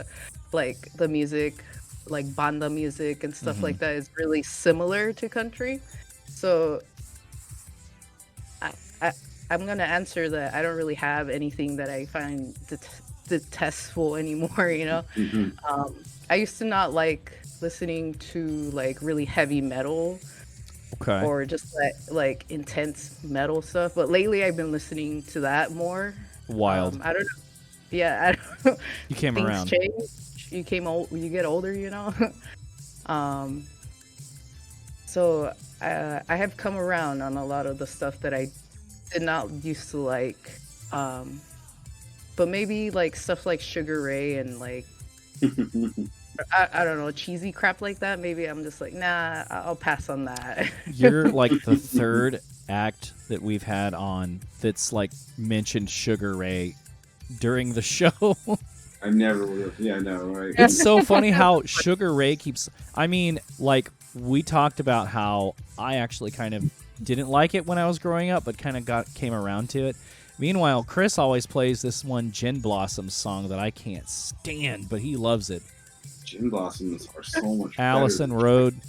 like the music, like banda music and stuff like that is really similar to country. So I'm gonna answer that I don't really have anything that I find detestful anymore, you know. I used to not like listening to like really heavy metal Okay. or just like intense metal stuff, but lately I've been listening to that more. Wild. I don't know. Yeah, I don't know. You came Things around. change. You came old. You get older, you know. So I have come around on a lot of the stuff that I did not used to like. But maybe like stuff like Sugar Ray and like I don't know, cheesy crap like that. Maybe I'm just like, nah, I'll pass on that. You're like the third act that we've had on that's like mentioned Sugar Ray during the show. I never would have. Yeah, I know, right? It's so funny how Sugar Ray keeps. I mean, like we talked about how I actually kind of didn't like it when I was growing up, but kind of came around to it. Meanwhile, Chris always plays this one Gin Blossoms song that I can't stand, but he loves it. Gin Blossoms are so much Allison better. Road.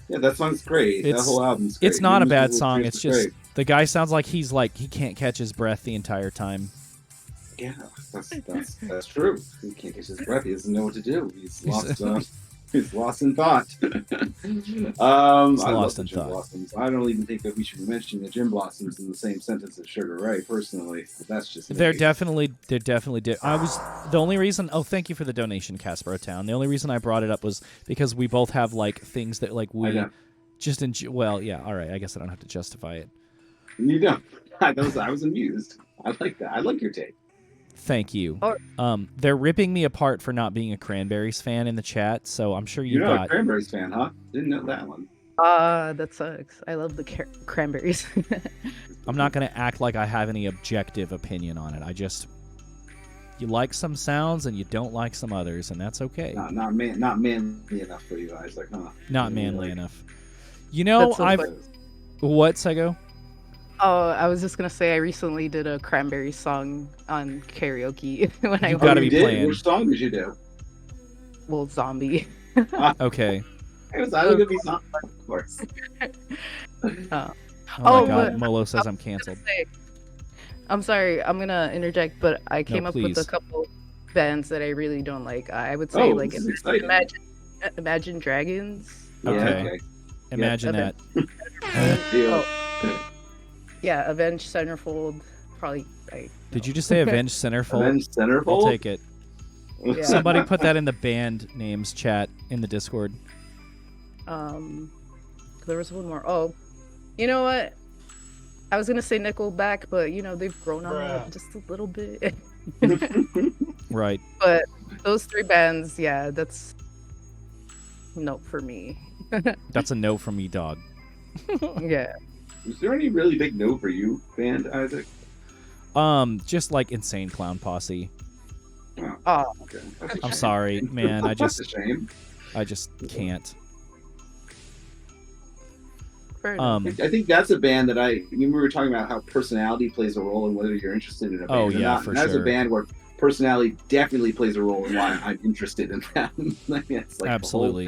Yeah, that song's great. That whole album's great. It's not a New bad Musical song. Taste It's is just great. the guy sounds like he can't catch his breath the entire time. Yeah, that's true. He can't catch his breath. He doesn't know what to do. He's lost. He's lost in thought. I love the Gin Blossoms. I don't even think that we should mention the Gin Blossoms in the same sentence as Sugar Ray. Personally, that's just They're definitely. I was the only reason. Oh, thank you for the donation, Caspero Town. The only reason I brought it up was because we both have like things that like we just enjoy. Well, yeah, all right. I guess I don't have to justify it. You don't. I was amused. I like that. I like your take. Thank you. They're ripping me apart for not being a Cranberries fan in the chat, so I'm sure You're not a Cranberries fan, huh? Didn't know that one. That sucks. I love the Cranberries. I'm not going to act like I have any objective opinion on it. You like some sounds and you don't like some others, and that's okay. Not manly enough for you guys, like, huh? Not manly enough. You know, what, Sego? Oh, I was just gonna say I recently did a Cranberries song on karaoke when I gotta be playing. Which song did you do? Well, Zombie. Okay. I was gonna be Zombie, of course. Oh my God, Molo says I'm canceled. I'm sorry, I'm gonna interject, but I came up with please. a couple bands that I really don't like. I would say like Imagine Dragons. Okay. Imagine that. Yeah, Avenged Centerfold. Probably. Did you just say Avenged Centerfold? Avenged Centerfold? I'll take it. Yeah. Somebody put that in the band names chat in the Discord. There was one more. Oh, you know what? I was gonna say Nickelback, but you know they've grown on it just a little bit. Right. But those three bands, yeah, that's no for me. That's a no from me, dog. Yeah. Is there any really big no for you band, Isaac? Just like Insane Clown Posse. Oh, okay. I'm sorry, man. That's a shame. I just can't. I think that's a band that we were talking about how personality plays a role in whether you're interested in a band. Oh, or yeah, not. for And that's sure. a band where personality definitely plays a role in why I'm interested in them. It's like absolutely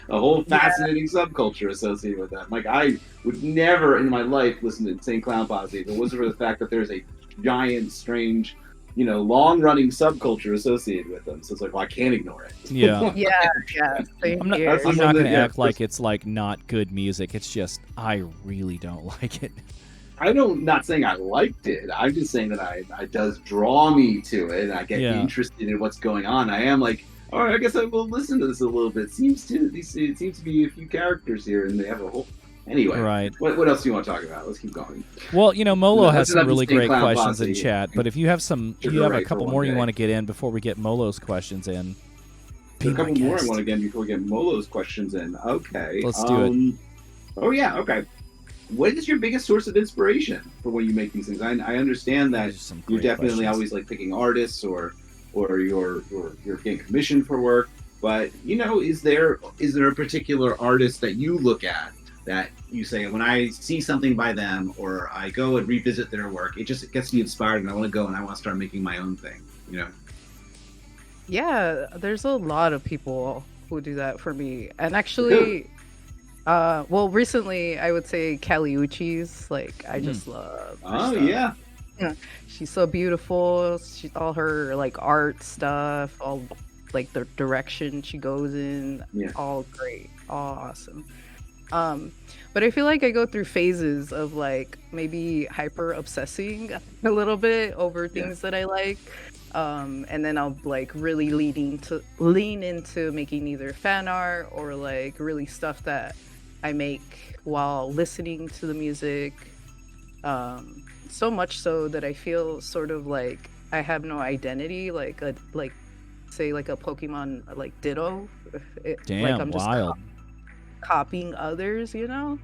a whole fascinating subculture associated with that. Like I would never in my life listen to Insane Clown Posse if it wasn't for the fact that there's a giant, strange, long-running subculture associated with them. So it's like, well, I can't ignore it. Yeah. yeah. I'm not going to act like it's like not good music. It's just I really don't like it. Not saying I liked it. I'm just saying that it does draw me to it, and I get interested in what's going on. I am like, all right, I guess I will listen to this a little bit. It seems to be a few characters here, and they have a whole. Anyway, right. What else do you want to talk about? Let's keep going. Well, Molo has some really great Clown questions Posse. in chat, but if you have a couple more you want to get in before we get Molo's questions in, a couple more I want to get in before we get Molo's questions in. Okay, let's do it. Oh yeah, okay. What is your biggest source of inspiration for when you make these things? I understand that you're definitely always like picking artists or you're getting commissioned for work, but is there a particular artist that you look at that you say, when I see something by them or I go and revisit their work, it just gets me inspired and I want to go and I want to start making my own thing, Yeah, there's a lot of people who do that for me. And actually, recently I would say Kali Uchis. Like, I just love her stuff. Yeah. She's so beautiful. All her like art stuff, all like the direction she goes in, all great, all awesome. But I feel like I go through phases of like maybe hyper obsessing a little bit over things that I like. And then I'll like really lean into making either fan art or like really stuff that I make while listening to the music. So much so that I feel sort of like I have no identity, say like a Pokemon like Ditto. Damn, like I'm just wild. Copying others, and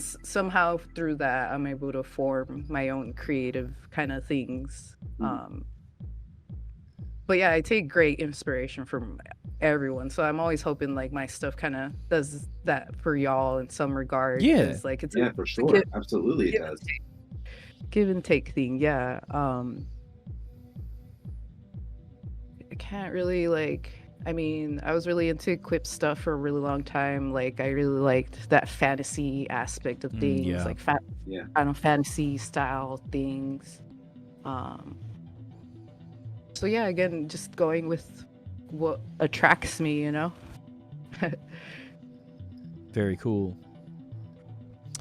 somehow through that I'm able to form my own creative kind of things. But yeah, I take great inspiration from everyone, so I'm always hoping like my stuff kind of does that for y'all in some regard. Yeah, like it's for sure, absolutely it does. give and take thing. Yeah. I can't really like. I mean, I was really into Quip stuff for a really long time. Like, I really liked that fantasy aspect of things, yeah. like Yeah. Final Fantasy style things. So yeah, again, just going with what attracts me, you know. Very cool.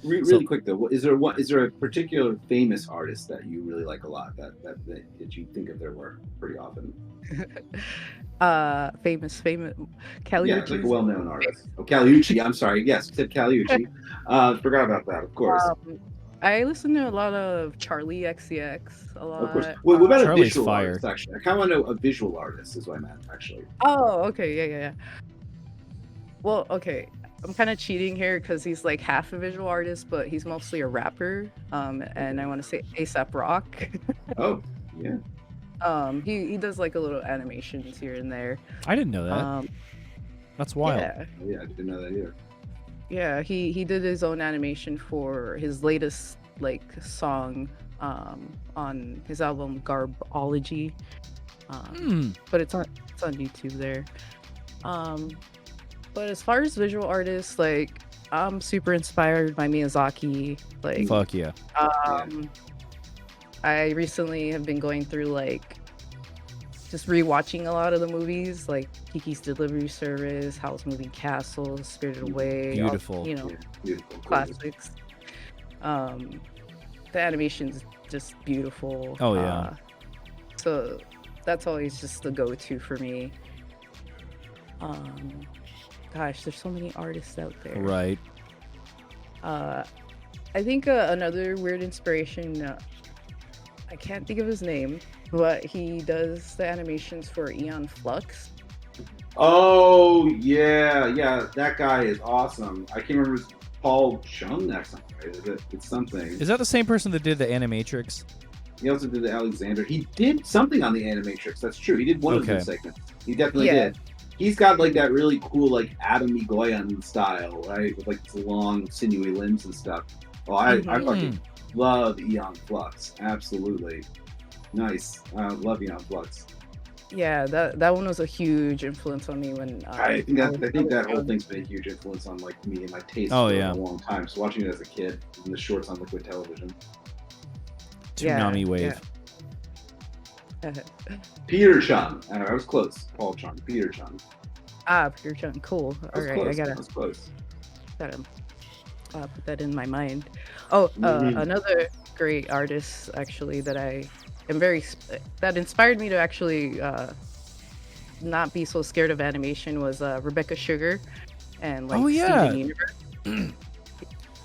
Really quick though, is there a particular famous artist that you really like a lot that you think of their work pretty often? Famous Yeah, Caliucci. like a well-known artist. Oh, Caliucci. I'm sorry. Yes, said Caliucci. Forgot about that. Of course. I listen to a lot of Charlie XCX. A lot. Of course. Wait, what about a Charlie's visual fire. artist? Actually, I kind of want to know a visual artist. Is what I meant. Actually. Oh, okay, yeah. Well, okay, I'm kind of cheating here because he's like half a visual artist, but he's mostly a rapper. And I want to say ASAP Rock. Oh, yeah. He does like a little animations here and there. I didn't know that. That's wild. Yeah. Oh, yeah, I didn't know that either. Yeah, he did his own animation for his latest like song on his album Garbology. But it's on YouTube there. But as far as visual artists, like I'm super inspired by Miyazaki. Like Fuck yeah. I recently have been going through like just rewatching a lot of the movies, like Kiki's Delivery Service, Howl's Moving Castle, Spirited Away, Beautiful. all, you know, Yeah, beautiful. classics. The animation's just beautiful. Oh, yeah. So that's always just the go-to for me. Gosh, there's so many artists out there. Right. I think another weird inspiration, I can't think of his name, but he does the animations for Eon Flux. Oh yeah, that guy is awesome. I can't remember his Paul Chung. That's not right. It's something. Is that the same person that did the Animatrix? He also did the Alexander. He did something on the Animatrix. That's true. He did one of the segments. He definitely did. He's got like that really cool like Adam Egoyan style, right? With like his long sinewy limbs and stuff. Oh, I fucking love Eon Flux. Absolutely. Nice. I love Eon Flux. Yeah, that one was a huge influence on me when I think that whole thing's been a huge influence on like me and my taste for a long time. So watching it as a kid in the shorts on Liquid Television. Tsunami Wave. Yeah. Peter Chung. I was close. Paul Chung. Peter Chung. Peter Chung. Cool. All right, close. I gotta. I was close. Gotta put that in my mind. Oh, another great artist actually that I am that inspired me to actually not be so scared of animation was Rebecca Sugar and like Steven Universe.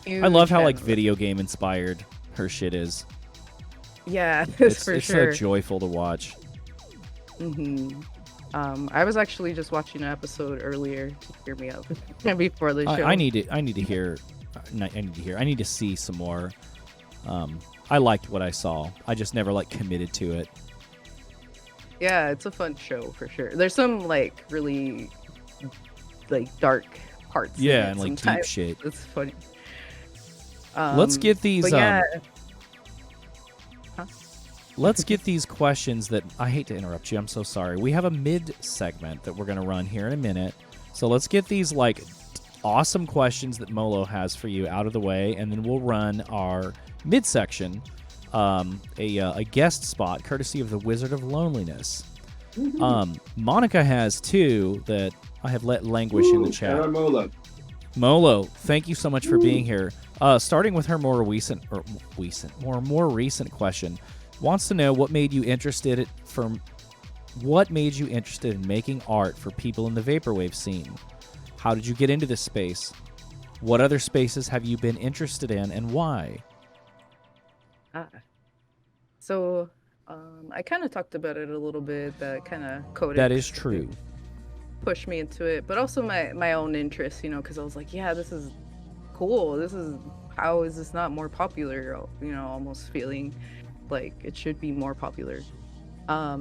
I love how like video game inspired her shit is. Yeah, it's for it's sure. so joyful to watch. I was actually just watching an episode earlier to hear me out before the show. I need to hear. I need to see some more. I liked what I saw. I just never like committed to it. Yeah, it's a fun show for sure. There's some like really like dark parts. Yeah, and like deep shit. It's funny. Let's get these. Let's get these questions that I hate to interrupt you. I'm so sorry. We have a mid segment that we're going to run here in a minute. So let's get these like awesome questions that Molo has for you out of the way, and then we'll run our midsection, a guest spot courtesy of the Wizard of Loneliness. Monica has two that I have let languish in the chat. Molo, thank you so much for being here. Starting with her more recent question, wants to know what made you interested in making art for people in the vaporwave scene. How did you get into this space? What other spaces have you been interested in, and why? So I kind of talked about it a little bit. That kind of coded. That is true. Pushed me into it, but also my own interest, because I was like, yeah, this is cool. How is this not more popular? Almost feeling like it should be more popular. I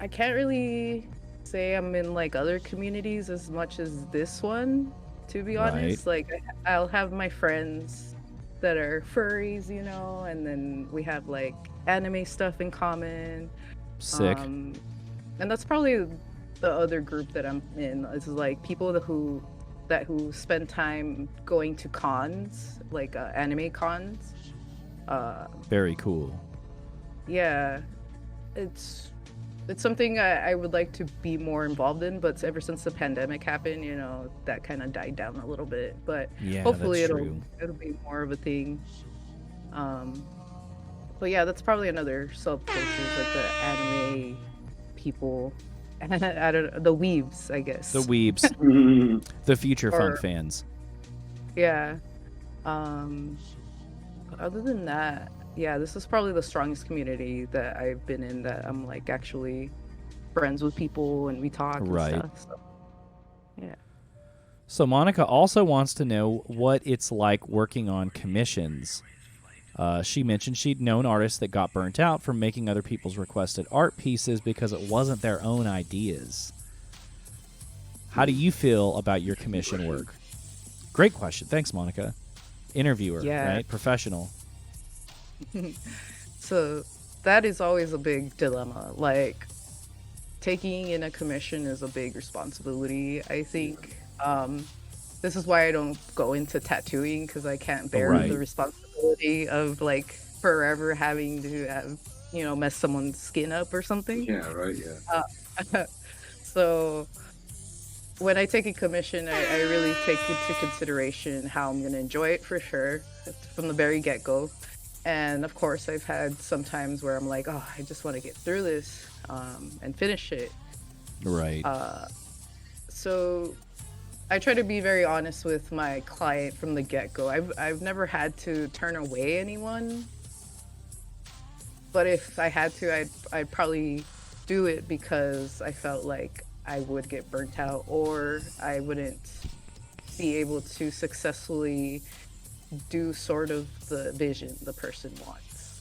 can't really say I'm in like other communities as much as this one, to be honest. Like I'll have my friends that are furries, you know, and then we have like anime stuff in common. Sick. And that's probably the other group that I'm in. Is like people who spend time going to cons, like anime cons. Very cool. Yeah, it's something I would like to be more involved in, but ever since the pandemic happened, you know, that kind of died down a little bit. But Yeah, hopefully that's it'll true. be more of a thing. But yeah, that's probably another subculture, is like the anime people, and I don't know, the weebs, I guess. The weebs. The future funk fans. Yeah. Other than that, yeah, this is probably the strongest community that I've been in, that I'm like actually friends with people and we talk Right. and stuff. So, yeah. So Monica also wants to know what it's like working on commissions. She mentioned she'd known artists that got burnt out from making other people's requested art pieces because it wasn't their own ideas. How do you feel about your commission work? Great question. Thanks, Monica. Interviewer, Yeah. right? Professional. So that is always a big dilemma. Like, taking in a commission is a big responsibility, I think. This is why I don't go into tattooing, because I can't bear Right. the responsibility of like forever having to have, you know, mess someone's skin up or something. Yeah, right, yeah. So when I take a commission, I really take into consideration how I'm going to enjoy it, for sure, from the very get-go. And of course, I've had some times where I'm like, oh, I just want to get through this and finish it. Right. So I try to be very honest with my client from the get-go. I've never had to turn away anyone, but if I had to, I'd probably do it because I felt like I would get burnt out, or I wouldn't be able to successfully do sort of the vision the person wants,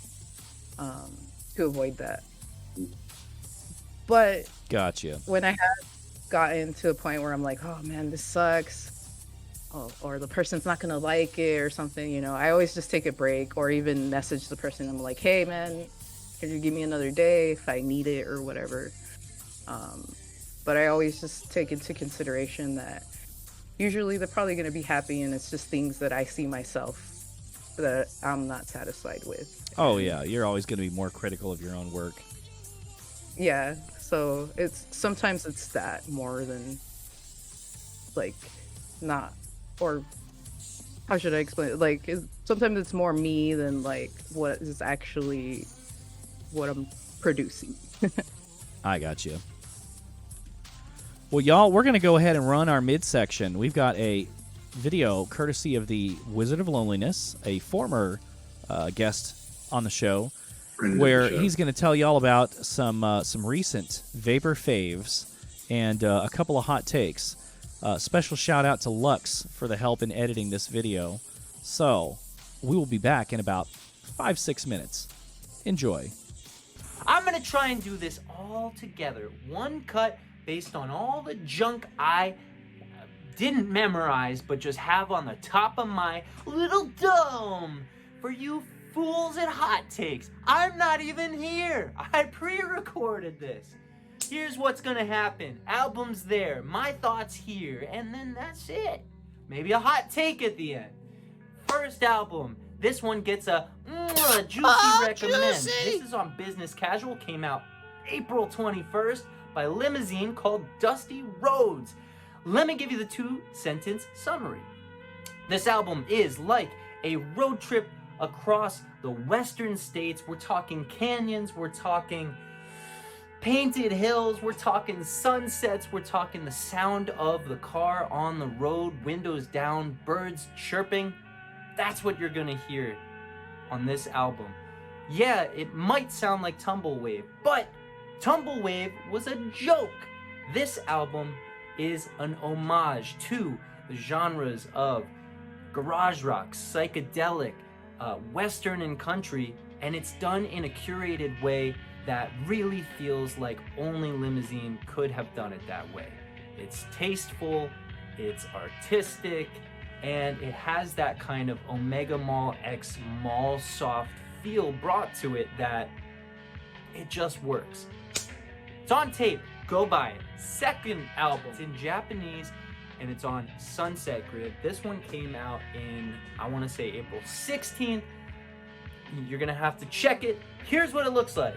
to avoid that. But Gotcha. when I have gotten to a point where I'm like, oh man, this sucks, or the person's not gonna like it or something, you know, I always just take a break, or even message the person. I'm like, hey man, can you give me another day if I need it or whatever. But I always just take into consideration that usually they're probably going to be happy, and it's just things that I see myself that I'm not satisfied with. Oh, yeah. You're always going to be more critical of your own work. Yeah, so sometimes it's that more than like not, or how should I explain it? Like, sometimes it's more me than like what is actually what I'm producing. I got you. Well, y'all, we're going to go ahead and run our midsection. We've got a video courtesy of the Wizard of Loneliness, a former guest on the show, where he's going to tell y'all about some recent Vapor faves and a couple of hot takes. Special shout out to Lux for the help in editing this video. So, we will be back in about 5-6 minutes. Enjoy. I'm gonna try and do this all together, one cut based on all the junk I didn't memorize but just have on the top of my little dome for you fools at Hot Takes. I'm not even here. I pre-recorded this. Here's what's gonna happen. Album's there, my thoughts here, and then that's it. Maybe a hot take at the end. First album. This one gets a juicy recommend. Juicy. This is on Business Casual. Came out April 21st by Limousine, called Dusty Roads. Let me give you the 2-sentence summary. This album is like a road trip across the western states. We're talking canyons, we're talking painted hills, we're talking sunsets, we're talking the sound of the car on the road, windows down, birds chirping. That's what you're gonna hear on this album. Yeah, it might sound like Tumblewave, but Tumblewave was a joke. This album is an homage to the genres of garage rock, psychedelic, western, and country, and it's done in a curated way that really feels like only Limousine could have done it that way. It's tasteful, it's artistic, and it has that kind of Omega Mall X Mall Soft feel brought to it that it just works. It's on tape, go buy it. Second album, it's in Japanese and it's on Sunset Grid. This one came out in, I want to say April 16th. You're gonna have to check it. Here's what it looks like.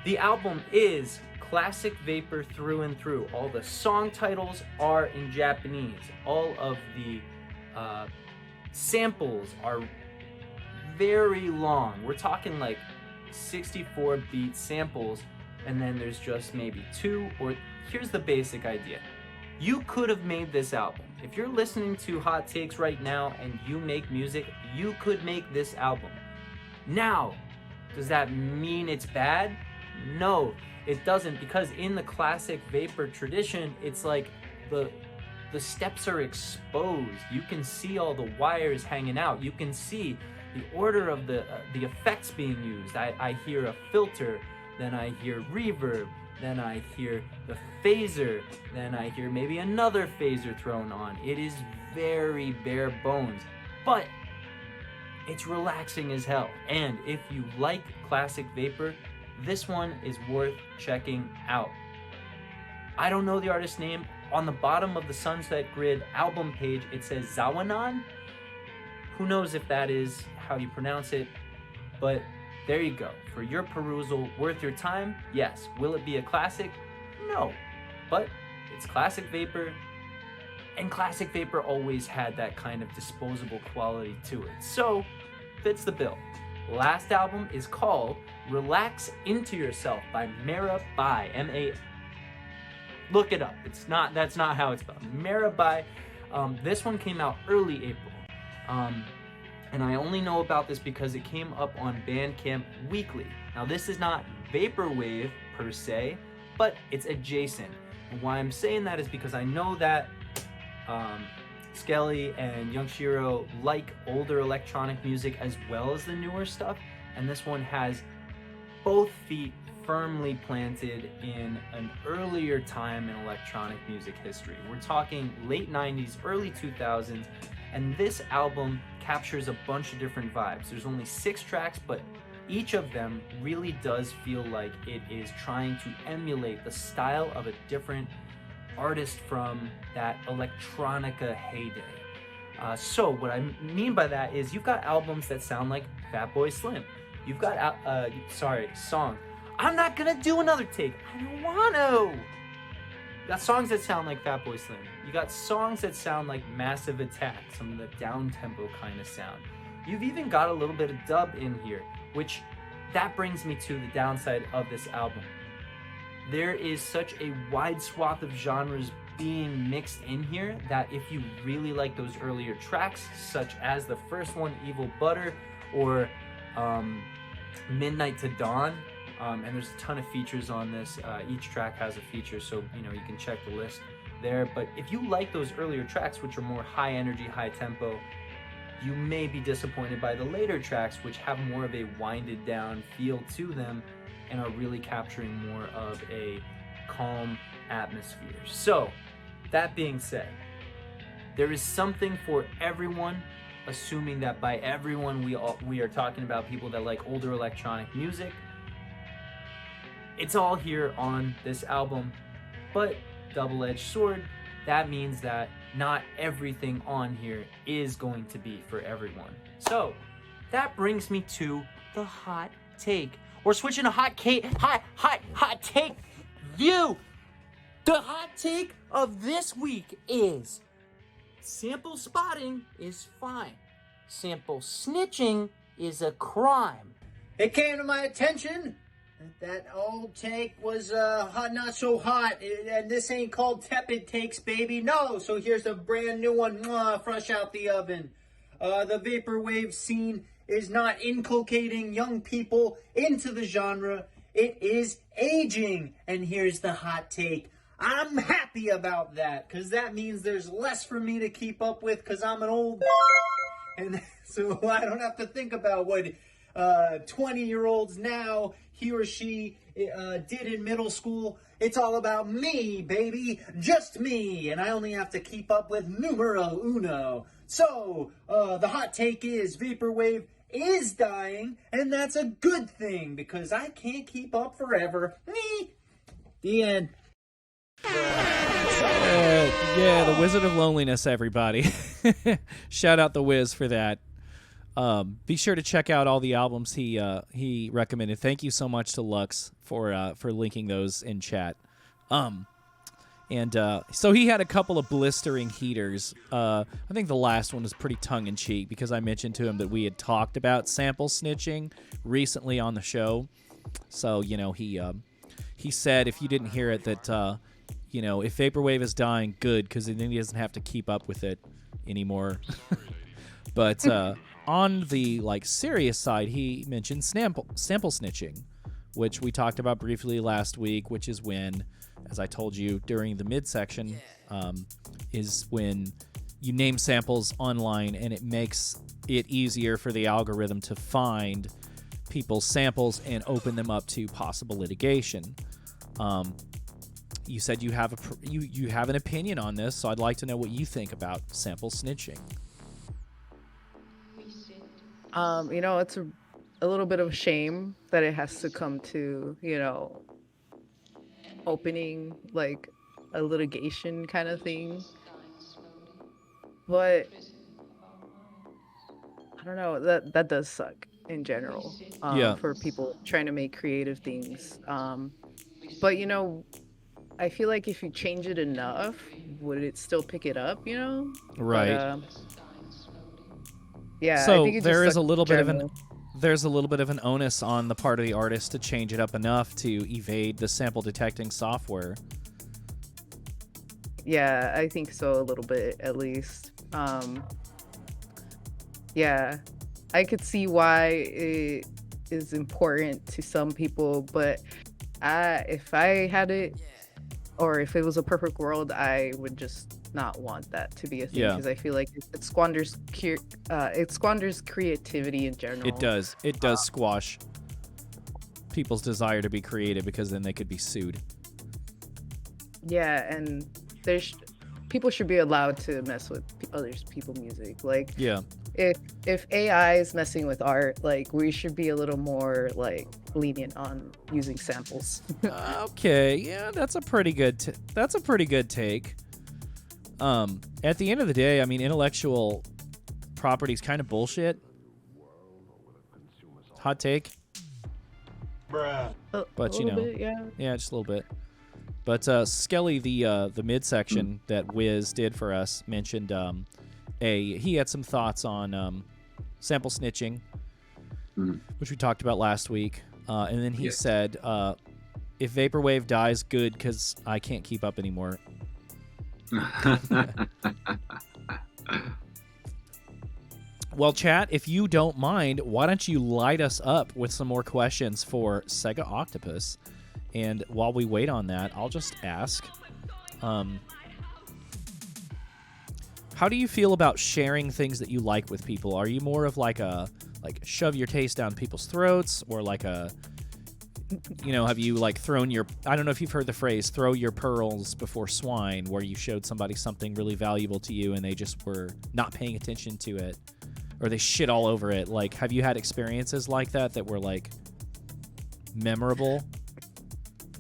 The album is classic Vapor through and through. All the song titles are in Japanese. All of the samples are very long. We're talking like 64 beat samples, and then there's just maybe 2 or here's the basic idea. You could have made this album. If you're listening to Hot Takes right now and you make music, you could make this album. Now, does that mean it's bad? No, it doesn't, because in the classic Vapor tradition, it's like the steps are exposed. You can see all the wires hanging out. You can see the order of the effects being used. I hear a filter, then I hear reverb, then I hear the phaser, then I hear maybe another phaser thrown on. It is very bare bones, but it's relaxing as hell. And if you like classic Vapor, this one is worth checking out. I don't know the artist's name. On the bottom of the Sunset Grid album page, it says Zawanan. Who knows if that is how you pronounce it, but there you go. For your perusal, worth your time? Yes. Will it be a classic? No. But it's classic Vapor, and classic Vapor always had that kind of disposable quality to it. So, fits the bill. Last album is called Relax Into Yourself by Marabai. M-A... Look it up. That's not how it's spelled. Marabai. This one came out early April. And I only know about this because it came up on Bandcamp Weekly. Now this is not Vaporwave per se, but it's adjacent. And why I'm saying that is because I know that Skelly and Young SHIRO like older electronic music as well as the newer stuff, and this one has both feet firmly planted in an earlier time in electronic music history. We're talking late 90s, early 2000s, and this album captures a bunch of different vibes. There's only 6 tracks, but each of them really does feel like it is trying to emulate the style of a different artist from that electronica heyday. So what I mean by that is you've got albums that sound like Fatboy Slim. You've got, songs. I'm not gonna do another take. I don't want to. You got songs that sound like Fatboy Slim. You got songs that sound like Massive Attack, some of the down-tempo kind of sound. You've even got a little bit of dub in here, which that brings me to the downside of this album. There is such a wide swath of genres being mixed in here that if you really like those earlier tracks, such as the first one, Evil Butter, or Midnight to Dawn, and there's a ton of features on this. Each track has a feature, so you can check the list there. But if you like those earlier tracks, which are more high energy, high tempo, you may be disappointed by the later tracks, which have more of a winded down feel to them and are really capturing more of a calm atmosphere. So, that being said, there is something for everyone, assuming that by everyone we are talking about people that like older electronic music. It's all here on this album, but double-edged sword, that means that not everything on here is going to be for everyone. So that brings me to the hot take. We're switching to hot take view. The hot take of this week is sample spotting is fine. Sample snitching is a crime. It came to my attention that old take was hot, not so hot, and this ain't called tepid takes, baby. No, so here's a brand new one, fresh out the oven. The vaporwave scene is not inculcating young people into the genre. It is aging, and here's the hot take. I'm happy about that, because that means there's less for me to keep up with, because I'm an old and so I don't have to think about what 20-year-olds now, he or she did in middle school It's all about me, baby. Just me. And I only have to keep up with numero uno. So, the hot take is Vaporwave is dying, and that's a good thing because I can't keep up forever. Me. The end. Yeah, the Wizard of Loneliness, everybody. Shout out the Wiz for that. Be sure to check out all the albums he recommended. Thank you so much to Lux for linking those in chat. So he had a couple of blistering heaters. I think the last one was pretty tongue-in-cheek because I mentioned to him that we had talked about sample snitching recently on the show. So, he said, if you didn't hear it, that, if Vaporwave is dying, good, because then he doesn't have to keep up with it anymore. But on the, serious side, he mentioned sample snitching, which we talked about briefly last week, which is when, as I told you during the midsection, is when you name samples online and it makes it easier for the algorithm to find people's samples and open them up to possible litigation. You said you have you have an opinion on this, so I'd like to know what you think about sample snitching. It's a little bit of a shame that it has to come to, opening a litigation kind of thing. But I don't know, that does suck in general. For people trying to make creative things. But I feel like if you change it enough, would it still pick it up, Right. But, yeah, So I think it there just is a little bit of general. there's a little bit of an onus on the part of the artist to change it up enough to evade the sample detecting software. Yeah, I think so, a little bit at least. Yeah, I could see why it is important to some people, but if I had it, or if it was a perfect world, I would just not want that to be a thing, because I feel like it squanders creativity in general. It does squash people's desire to be creative because then they could be sued. Yeah, and people should be allowed to mess with other people's music. If AI is messing with art, we should be a little more lenient on using samples. Okay, yeah, that's a pretty good take. At the end of the day, I mean, intellectual property is kind of bullshit. Hot take. Bruh. But bit, yeah, just a little bit. But Skelly, the midsection that Wiz did for us, mentioned he had some thoughts on sample snitching, which we talked about last week. And then he said, if Vaporwave dies, good, because I can't keep up anymore. Well, chat, if you don't mind, why don't you light us up with some more questions for Segaoctopus? And while we wait on that, I'll just ask, how do you feel about sharing things that you like with people? Are you more of shove your taste down people's throats, or have you thrown your, I don't know if you've heard the phrase, throw your pearls before swine, where you showed somebody something really valuable to you and they just were not paying attention to it, or they shit all over it? Have you had experiences like that were memorable?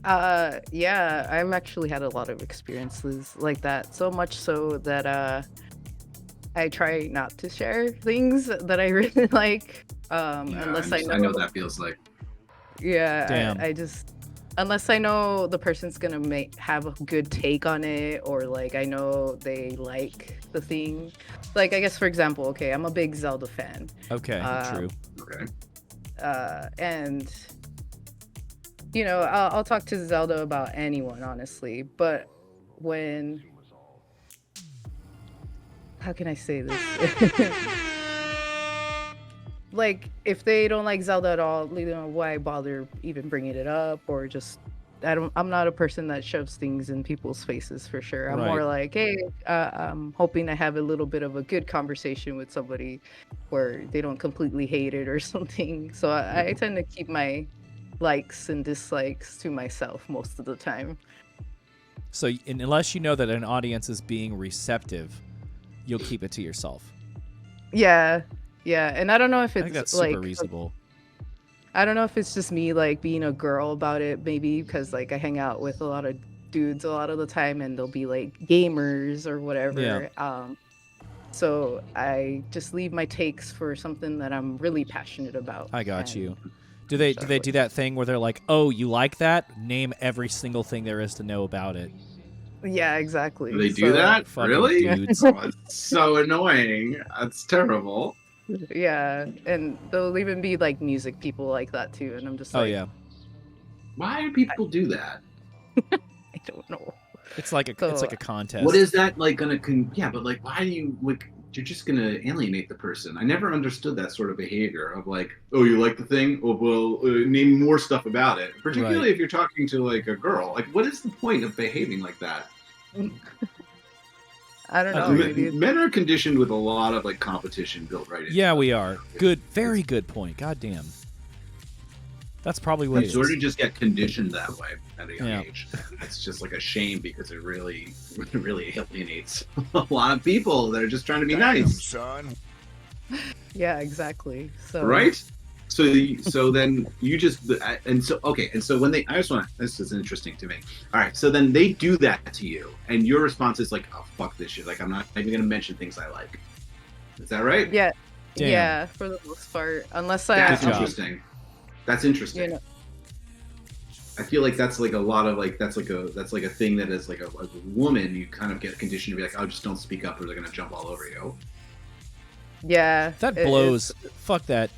Yeah, I've actually had a lot of experiences like that, so much so that I try not to share things that I really like, unless I know what that feels like. Yeah, I just, unless I know the person's gonna have a good take on it, or I know they like the thing. I guess, for example, okay, I'm a big Zelda fan. Okay, true. Okay. And I'll talk to Zelda about anyone, honestly, but how can I say this? If they don't like Zelda at all, why bother even bringing it up, or just, I'm not a person that shoves things in people's faces, for sure. I'm more hey, I'm hoping to have a little bit of a good conversation with somebody where they don't completely hate it or something. So I tend to keep my likes and dislikes to myself most of the time. So unless you know that an audience is being receptive, you'll keep it to yourself. Yeah, and I don't know if I it's think that's like super reasonable. I don't know if it's just me like being a girl about it, maybe because like I hang out with a lot of dudes a lot of the time, and they'll be like gamers or whatever. Yeah. So I just leave my takes for something that I'm really passionate about. I got you. Do they do that thing where they're like, "Oh, you like that? Name every single thing there is to know about it." Yeah, exactly. Do they do that? Fucking Really? dudes. Oh, it's so annoying. That's terrible. Yeah, and there'll even be like music people like that too, and I'm just Oh like, yeah. Why do people do that? I don't know. It's like a contest. What is that like gonna? Yeah, but like, why do you like? You're just gonna alienate the person. I never understood that sort of behavior of like, oh, you like the thing? Oh, well, name more stuff about it. Particularly Right. if you're talking to like a girl. Like, what is the point of behaving like that? I don't know. Men are conditioned with a lot of like competition built right in. Yeah, we are. Good, very good point. God damn. That's probably what We it sort is. of just get conditioned that way at a young Yeah. age. It's just like a shame because it really alienates a lot of people that are just trying to be nice. Son. Yeah, exactly. So Right? So then you just and so when I just want to, this is interesting to me. All right, so then they do that to you, and your response is like, "Oh fuck this shit! Like I'm not even gonna mention things I like." Is that right? Yeah, Damn. yeah, for the most part, unless I That's interesting. That's interesting. You know, I feel like that's like a lot of like that's like a thing that is like a woman, you kind of get conditioned to be like, oh, just don't speak up or they're gonna jump all over you. yeah, That blows. Fuck that.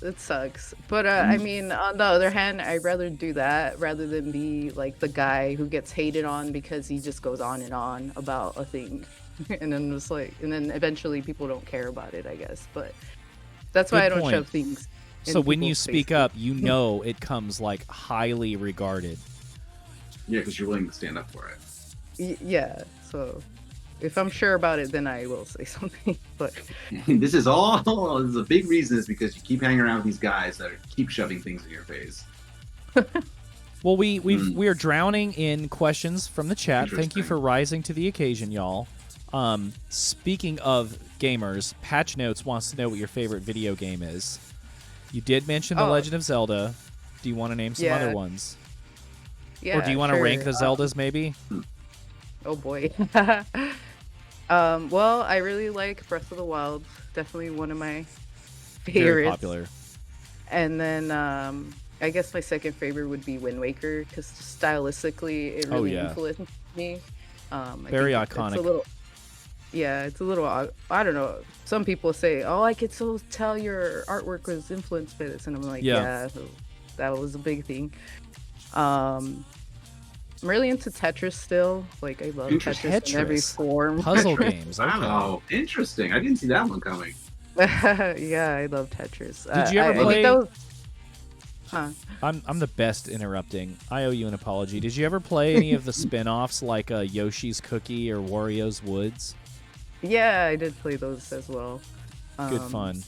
It sucks. But I mean, on the other hand, I'd rather do that rather than be like the guy who gets hated on because he just goes on and on about a thing, and then just like, and then eventually people don't care about it, I guess. But that's why Good I don't point. shove things. So in when you people's speak faces. up, you know it comes like highly regarded. Yeah, because you're willing to stand up for it. Yeah. So if I'm sure about it, then I will say something. But This is a big reason is because you keep hanging around with these guys that keep shoving things in your face. Well, we are drowning in questions from the chat. Thank you for rising to the occasion, y'all. Speaking of gamers, Patch Notes wants to know what your favorite video game is. You did mention The Legend of Zelda. Do you want to name some Yeah. other ones? yeah. Or do you want to sure. rank the Zeldas, maybe? Oh boy. Well, I really like Breath of the Wild. Definitely one of my favorites. Very popular. And then I guess my second favorite would be Wind Waker because stylistically it really influenced me. Very think iconic. It's a little, it's a little. I don't know. Some people say, "Oh, I could so tell your artwork was influenced by this," and I'm like, Yeah. "Yeah, that was a big thing." I'm really into Tetris still. Like I love Tetris in every form. Puzzle games. Okay. Wow, interesting. I didn't see that one coming. Yeah, I love Tetris. Did you ever I play? think that was... Huh. I'm the best interrupting. I owe you an apology. Did you ever play any of the spin-offs like Yoshi's Cookie or Wario's Woods? Yeah, I did play those as well. Good fun.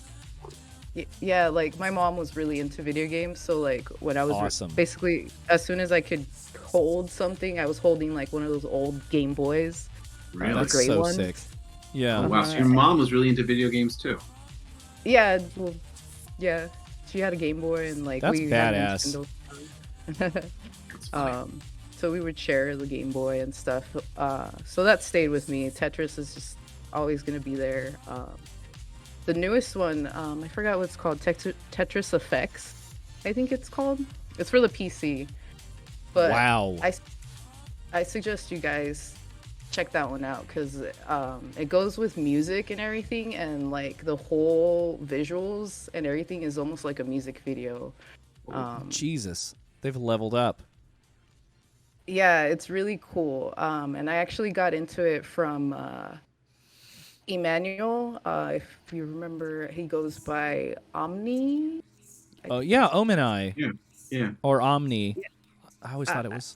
Yeah, like my mom was really into video games, so like when I was Awesome. basically as soon as I could hold something, I was holding like one of those old Game Boys. Really? That's gray so ones. sick. Yeah. Oh, wow, so your mom was really into video games too. Yeah, well, yeah, she had a Game Boy and like That's we had badass. Nintendo. So we would share the Game Boy and stuff. So that stayed with me. Tetris is just always gonna be there. The newest one, I forgot what it's called. Tetris Effects, I think it's called. It's for the PC. But Wow. I suggest you guys check that one out because it goes with music and everything, and like the whole visuals and everything is almost like a music video. Jesus, they've leveled up. Yeah, it's really cool. And I actually got into it from Emmanuel. If you remember, he goes by Omni. Oh yeah, Omenai. Yeah. Or Omni. I always thought it was.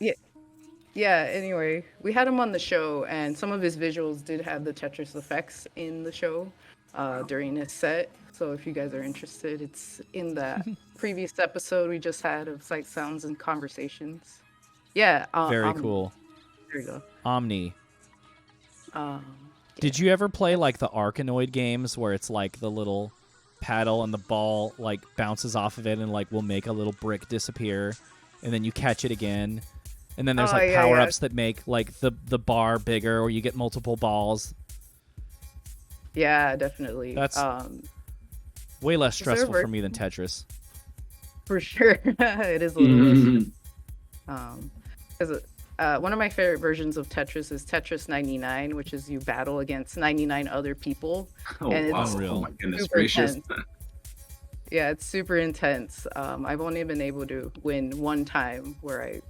Yeah, anyway, we had him on the show, and some of his visuals did have the Tetris effects in the show. during his set. So if you guys are interested, it's in that previous episode we just had of Sight, Sounds, and Conversations. Yeah. Very cool. There you go. Omni. Yeah. Did you ever play like the Arkanoid games where it's like the little paddle and the ball like bounces off of it and like will make a little brick disappear, and then you catch it again, and then there's like power-ups that make like the bar bigger, or you get multiple balls. Yeah, definitely. That's way less stressful for me than Tetris. For sure. It is a little less. Because one of my favorite versions of Tetris is Tetris 99, which is you battle against 99 other people. Oh, and wow. It's Oh, my goodness gracious. Yeah, it's super intense. I've only been able to win one time where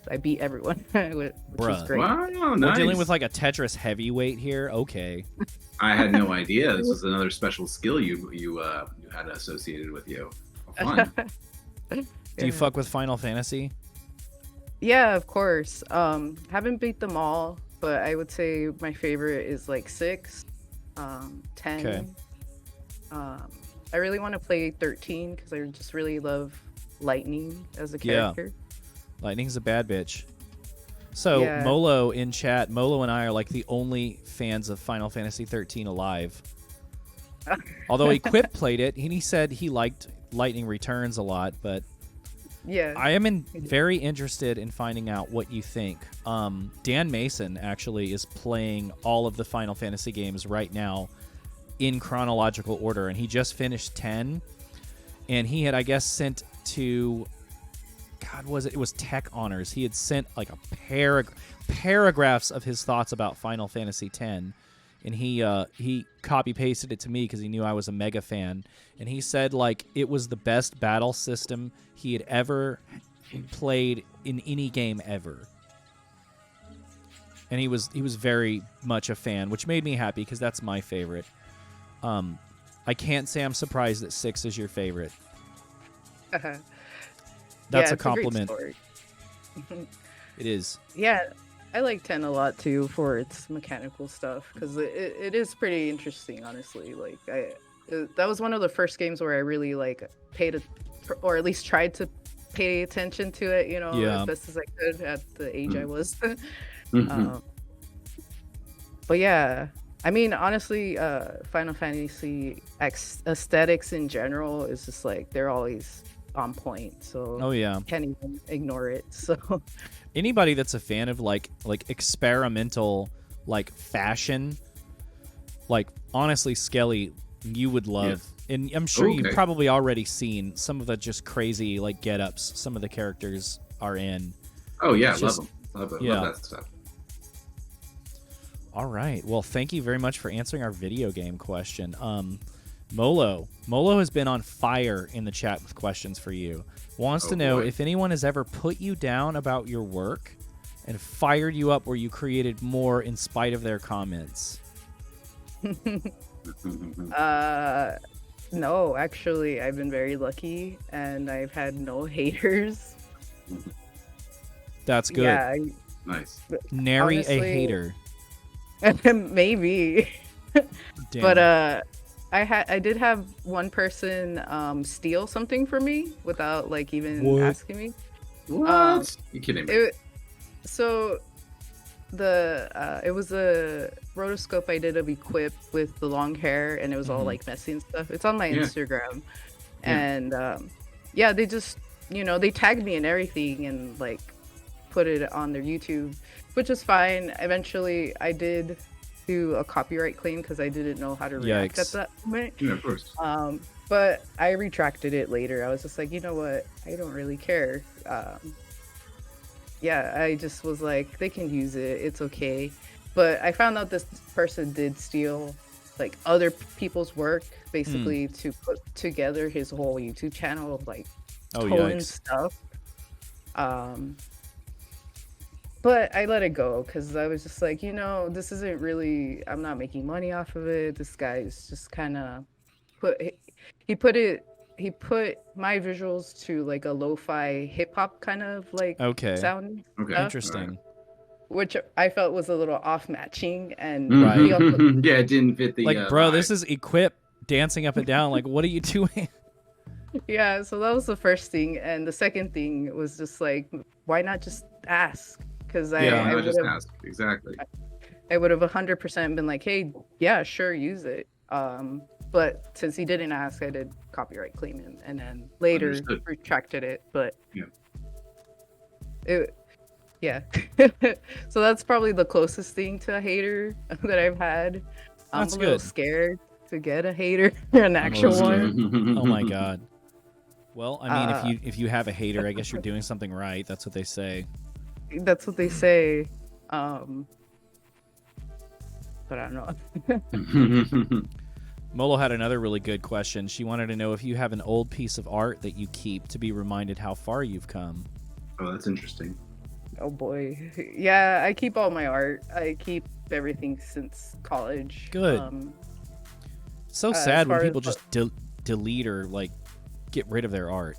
I beat everyone, which is great. Wow, nice. We're dealing with like a Tetris heavyweight here. Okay. I had no idea this was another special skill you had associated with you. Fun. Do you fuck with Final Fantasy? Yeah, of course. Haven't beat them all, but I would say my favorite is like 6, 10. Okay. I really want to play 13 because I just really love Lightning as a character. Lightning's a bad bitch. So Molo in chat, Molo and I are like the only fans of Final Fantasy 13 alive. Although Equip played it, and he said he liked Lightning Returns a lot, but yeah, I am very interested in finding out what you think. Dan Mason actually is playing all of the Final Fantasy games right now in chronological order, and he just finished 10, and he had, I guess, sent to it was Tech Honors. He had sent like a paragraphs of his thoughts about Final Fantasy X, and he copy pasted it to me because he knew I was a mega fan, and he said like it was the best battle system he had ever played in any game ever. And he was very much a fan, which made me happy because that's my favorite. I can't say I'm surprised that 6 is your favorite. That's a compliment. It is. Yeah, I like 10 a lot too for its mechanical stuff because it is pretty interesting, honestly. Like that was one of the first games where I really like or at least tried to pay attention to it, as best as I could at the age I was. But yeah, I mean, honestly, Final Fantasy aesthetics in general is just like they're always on point, so can't even ignore it. So anybody that's a fan of like experimental like fashion, like honestly, Skelly, you would love, and I'm sure you've probably already seen some of the just crazy like get-ups some of the characters are in. Oh yeah, love them. Love that stuff. All right. Well, thank you very much for answering our video game question. Molo has been on fire in the chat with questions for you. Wants to know if anyone has ever put you down about your work and fired you up where you created more in spite of their comments. No, actually, I've been very lucky and I've had no haters. That's good. Yeah, nice. Nary a hater. Maybe. But I did have one person steal something from me without like even asking me. What? You kidding me? So it was a rotoscope I did of Equip with the long hair, and it was all like messy and stuff. It's on my Instagram, and they just they tagged me and everything, and like put it on their YouTube, which is fine. Eventually, I did do a copyright claim because I didn't know how to react at that moment. Yeah, of course. But I retracted it later. I was just like, you know what? I don't really care. I just was like, they can use it. It's okay. But I found out this person did steal like other people's work, basically to put together his whole YouTube channel of like tone and stuff. But I let it go because I was just like, this isn't really, I'm not making money off of it. This guy's just kind of he put my visuals to like a lo-fi hip hop kind of like sound. Okay. Interesting. which I felt was a little off matching, and Right. he also, Yeah, it didn't fit the Like, bro, vibe. this is Equip dancing up and down. Like, what are you doing? yeah. So that was the first thing, and the second thing was just like, why not just ask? Because Yeah, I I would just have asked exactly. I would have 100% been like, hey, yeah, sure, use it. But since he didn't ask, I did copyright claim him, and then later Understood. retracted it. But Yeah. it, yeah. So that's probably the closest thing to a hater that I've had. That's I'm a little good. scared to get a hater, an actual scared. one. Oh my god. Well, I mean, Uh, if you have a hater, I guess you're doing something right. That's what they say. That's what they say. But I don't know. Molo had another really good question. She wanted to know if you have an old piece of art that you keep to be reminded how far you've come. Oh, that's interesting. Oh boy. Yeah, I keep all my art. I keep everything since college. Good. So as sad when far as people just delete or like get rid of their art.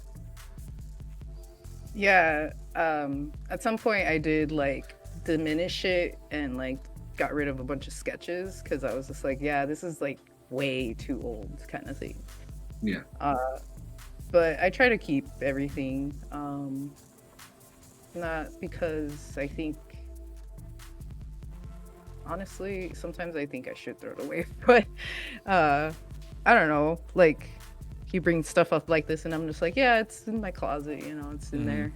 Yeah, at some point I did like diminish it and like got rid of a bunch of sketches because I was just like, yeah, this is like way too old kind of thing. Yeah. But I try to keep everything. Not because I think, honestly, sometimes I think I should throw it away, but I don't know, like you bring stuff up like this and I'm just like, yeah, it's in my closet, you know, it's in there,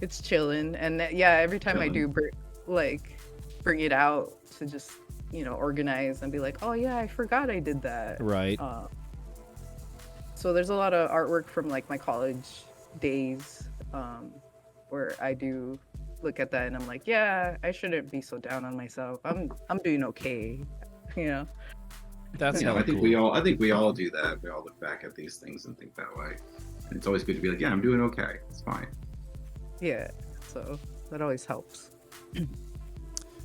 it's chilling. And yeah, every time I do bring it out to just, you know, organize and be like, oh yeah, I forgot I did that. Right. So there's a lot of artwork from like my college days, where I do look at that and I'm like, yeah, I shouldn't be so down on myself. I'm doing okay, you know. That's You know, hella I think cool. we all do that. We all look back at these things and think that way. And it's always good to be like, yeah, I'm doing okay. It's fine. Yeah, so that always helps.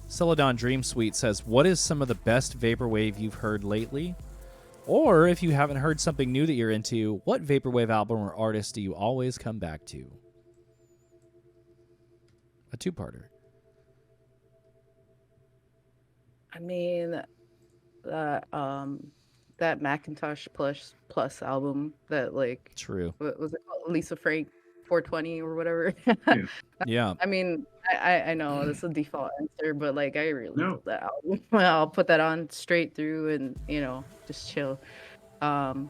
Celadon Dream Suite says, what is some of the best vaporwave you've heard lately? Or if you haven't heard something new that you're into, what vaporwave album or artist do you always come back to? A two-parter. I mean, that Macintosh Plus album that like True. what was it called? Lisa Frank 420 or whatever. Yeah. I mean, I know that's a default answer, but like I really No. love that album. I'll put that on straight through and, you know, just chill. And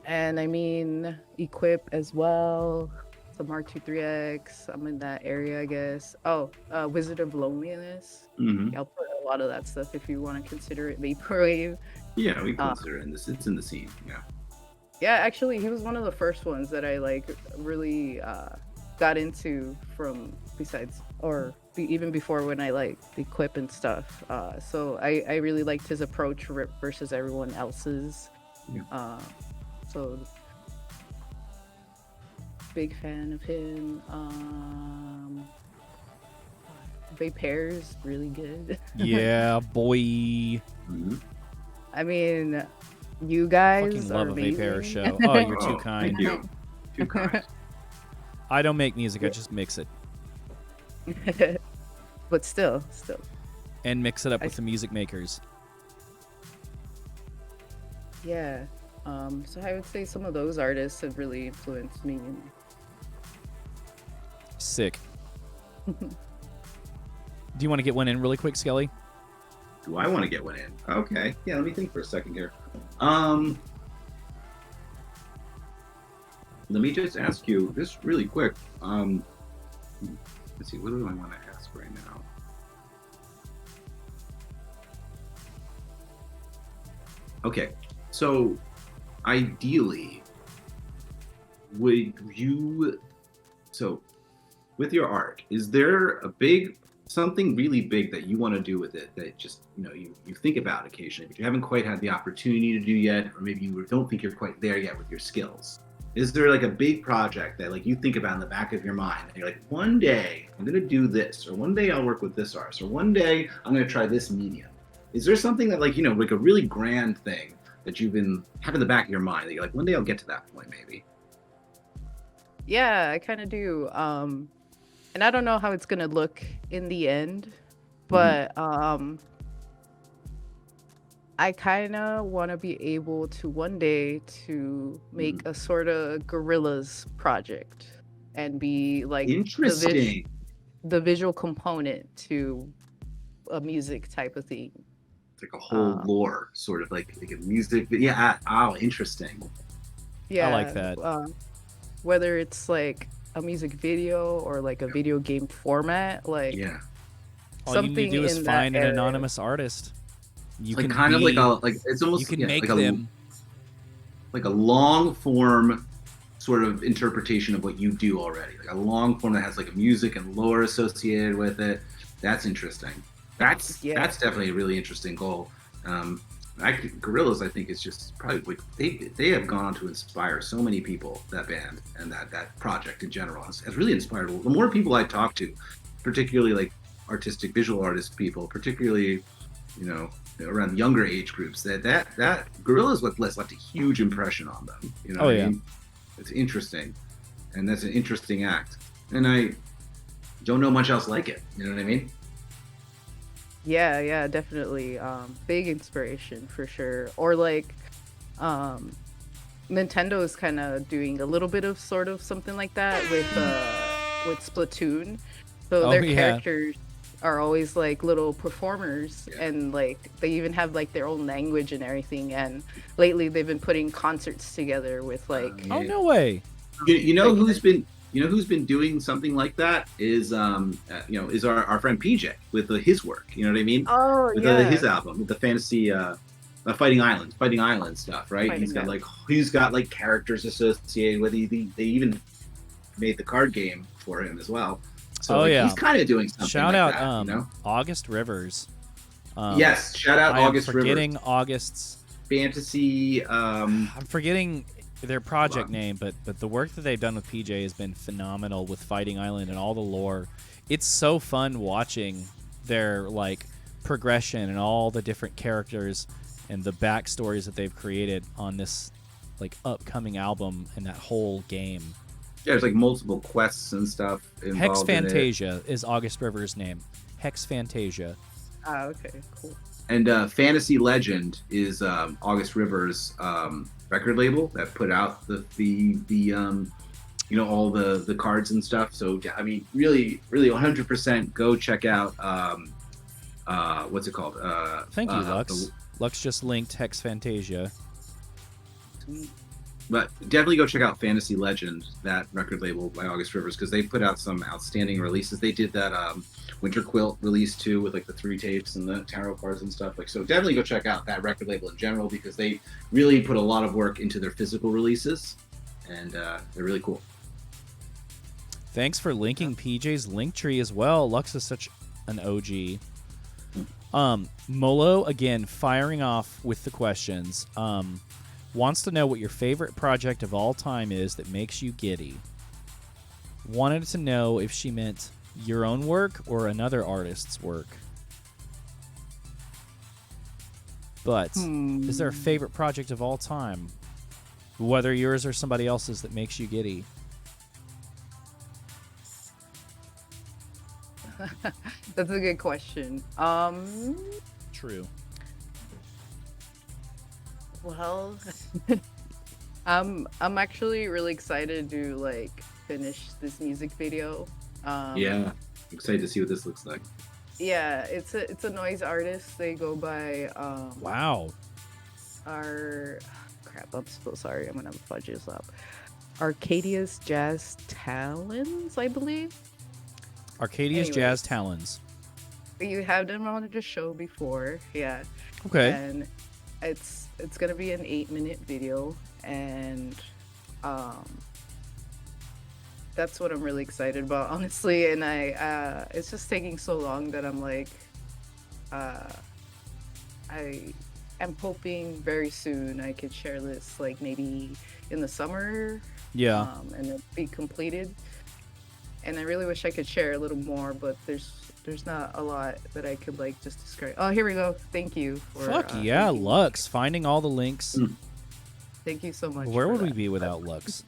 I mean, Equip as well. Some R23X. I'm in that area, I guess. Oh, Wizard of Loneliness. Mm-hmm. I'll put a lot of that stuff if you want to consider it vaporwave. Yeah, we consider it in this. It's in the scene. Yeah. Yeah, actually, he was one of the first ones that I like really got into from besides or even before when I like Equip and stuff. So I really liked his approach versus everyone else's. Yeah. So big fan of him. Vapor's really good. Yeah, boy. Mm-hmm. I mean, you guys Fucking are love a amazing. Vapor show. Oh, you're too kind. Thank you. Too kind. I don't make music, I just mix it. But still. And mix it up with the music makers. Yeah. So I would say some of those artists have really influenced me. Sick. Do you want to get one in really quick, Skelly? Do I want to get one in? Okay. Yeah, let me think for a second here. Let me just ask you this really quick. Let's see, what do I want to ask right now? Okay, so ideally, would you, so with your art, is there a something really big that you want to do with it that just, you think about occasionally, but you haven't quite had the opportunity to do yet, or maybe you don't think you're quite there yet with your skills? Is there like a big project that like you think about in the back of your mind and you're like, one day I'm going to do this, or one day I'll work with this artist, or one day I'm going to try this medium? Is there something that like, like a really grand thing that you've been having in the back of your mind that you're like, one day I'll get to that point maybe? Yeah, I kind of do. and I don't know how it's gonna look in the end, but I kind of want to be able to one day to make a sort of gorillas project and be like Interesting. the visual component to a music type of thing. It's like a whole lore, sort of like a music. Yeah. Oh, interesting. Yeah, I like that. Whether it's like a music video or like a video game format, like All something you need to do is in find that an area. anonymous artist. You Like can kind of be, like it's almost you can yeah, make like them. like a long form sort of interpretation of what you do already. Like a long form that has like a music and lore associated with it. That's interesting. That's definitely a really interesting goal. Gorillaz, I think, is just probably like they have gone on to inspire so many people. That band and that project in general has really inspired. The more people I talk to, particularly like artistic visual artist people, particularly around younger age groups, that Gorillaz left a huge impression on them. You know, I mean? It's interesting, and that's an interesting act. And I don't know much else like it. You know what I mean? Yeah, definitely. Big inspiration for sure. Or like, Nintendo is kind of doing a little bit of sort of something like that with Splatoon. So their characters are always like little performers, and like they even have like their own language and everything. And lately they've been putting concerts together with like. Oh no way! You know who's been doing something like that is is our friend PJ with his work. You know what I mean? Oh with yeah. His album with the fantasy Fighting Island stuff, right? He's got like characters associated with it. They even made the card game for him as well. So he's kind of doing something. Shout like out that, August Rivers. Yes, shout out August Rivers. I'm forgetting August's fantasy. I'm forgetting their project name, but the work that they've done with PJ has been phenomenal with Fighting Island and all the lore. It's so fun watching their like progression and all the different characters and the backstories that they've created on this like upcoming album and that whole game. Yeah, there's like multiple quests and stuff involved. Hex Fantasia is August Rivers' name. Hex Fantasia. Ah, okay, cool. And Fantasy Legend is August Rivers' record label that put out the all the cards and stuff. So I mean, really 100% go check out what's it called? Thank you, Lux. Lux just linked Hex Fantasia. But definitely go check out Fantasy Legend, that record label by August Rivers, because they put out some outstanding releases. They did that Winter Quilt release too, with like the 3 tapes and the tarot cards and stuff. Like, so definitely go check out that record label in general, because they really put a lot of work into their physical releases, and they're really cool. Thanks for linking PJ's Linktree as well. Lux is such an OG. Molo, again, firing off with the questions. Wants to know what your favorite project of all time is that makes you giddy. Wanted to know if she meant your own work or another artist's work. But is there a favorite project of all time? Whether yours or somebody else's that makes you giddy? That's a good question. True. Well, I'm actually really excited to like finish this music video. Yeah, excited to see what this looks like. Yeah, it's a noise artist. They go by wow. Crap, I'm so sorry. I'm gonna fudge this up. Arcadia's Jazz Talons, I believe. Arcadia's Jazz Talons. You have them on the show before, yeah. Okay. And it's gonna be an 8-minute video, and that's what I'm really excited about, honestly. And I it's just taking so long that I'm like, I am hoping very soon I could share this, like maybe in the summer. Yeah. And it'll be completed. And I really wish I could share a little more, but there's not a lot that I could like just describe. Oh, here we go. Thank you. Fuck yeah, Lux. Finding all the links. Thank you so much. Where would we be without Lux?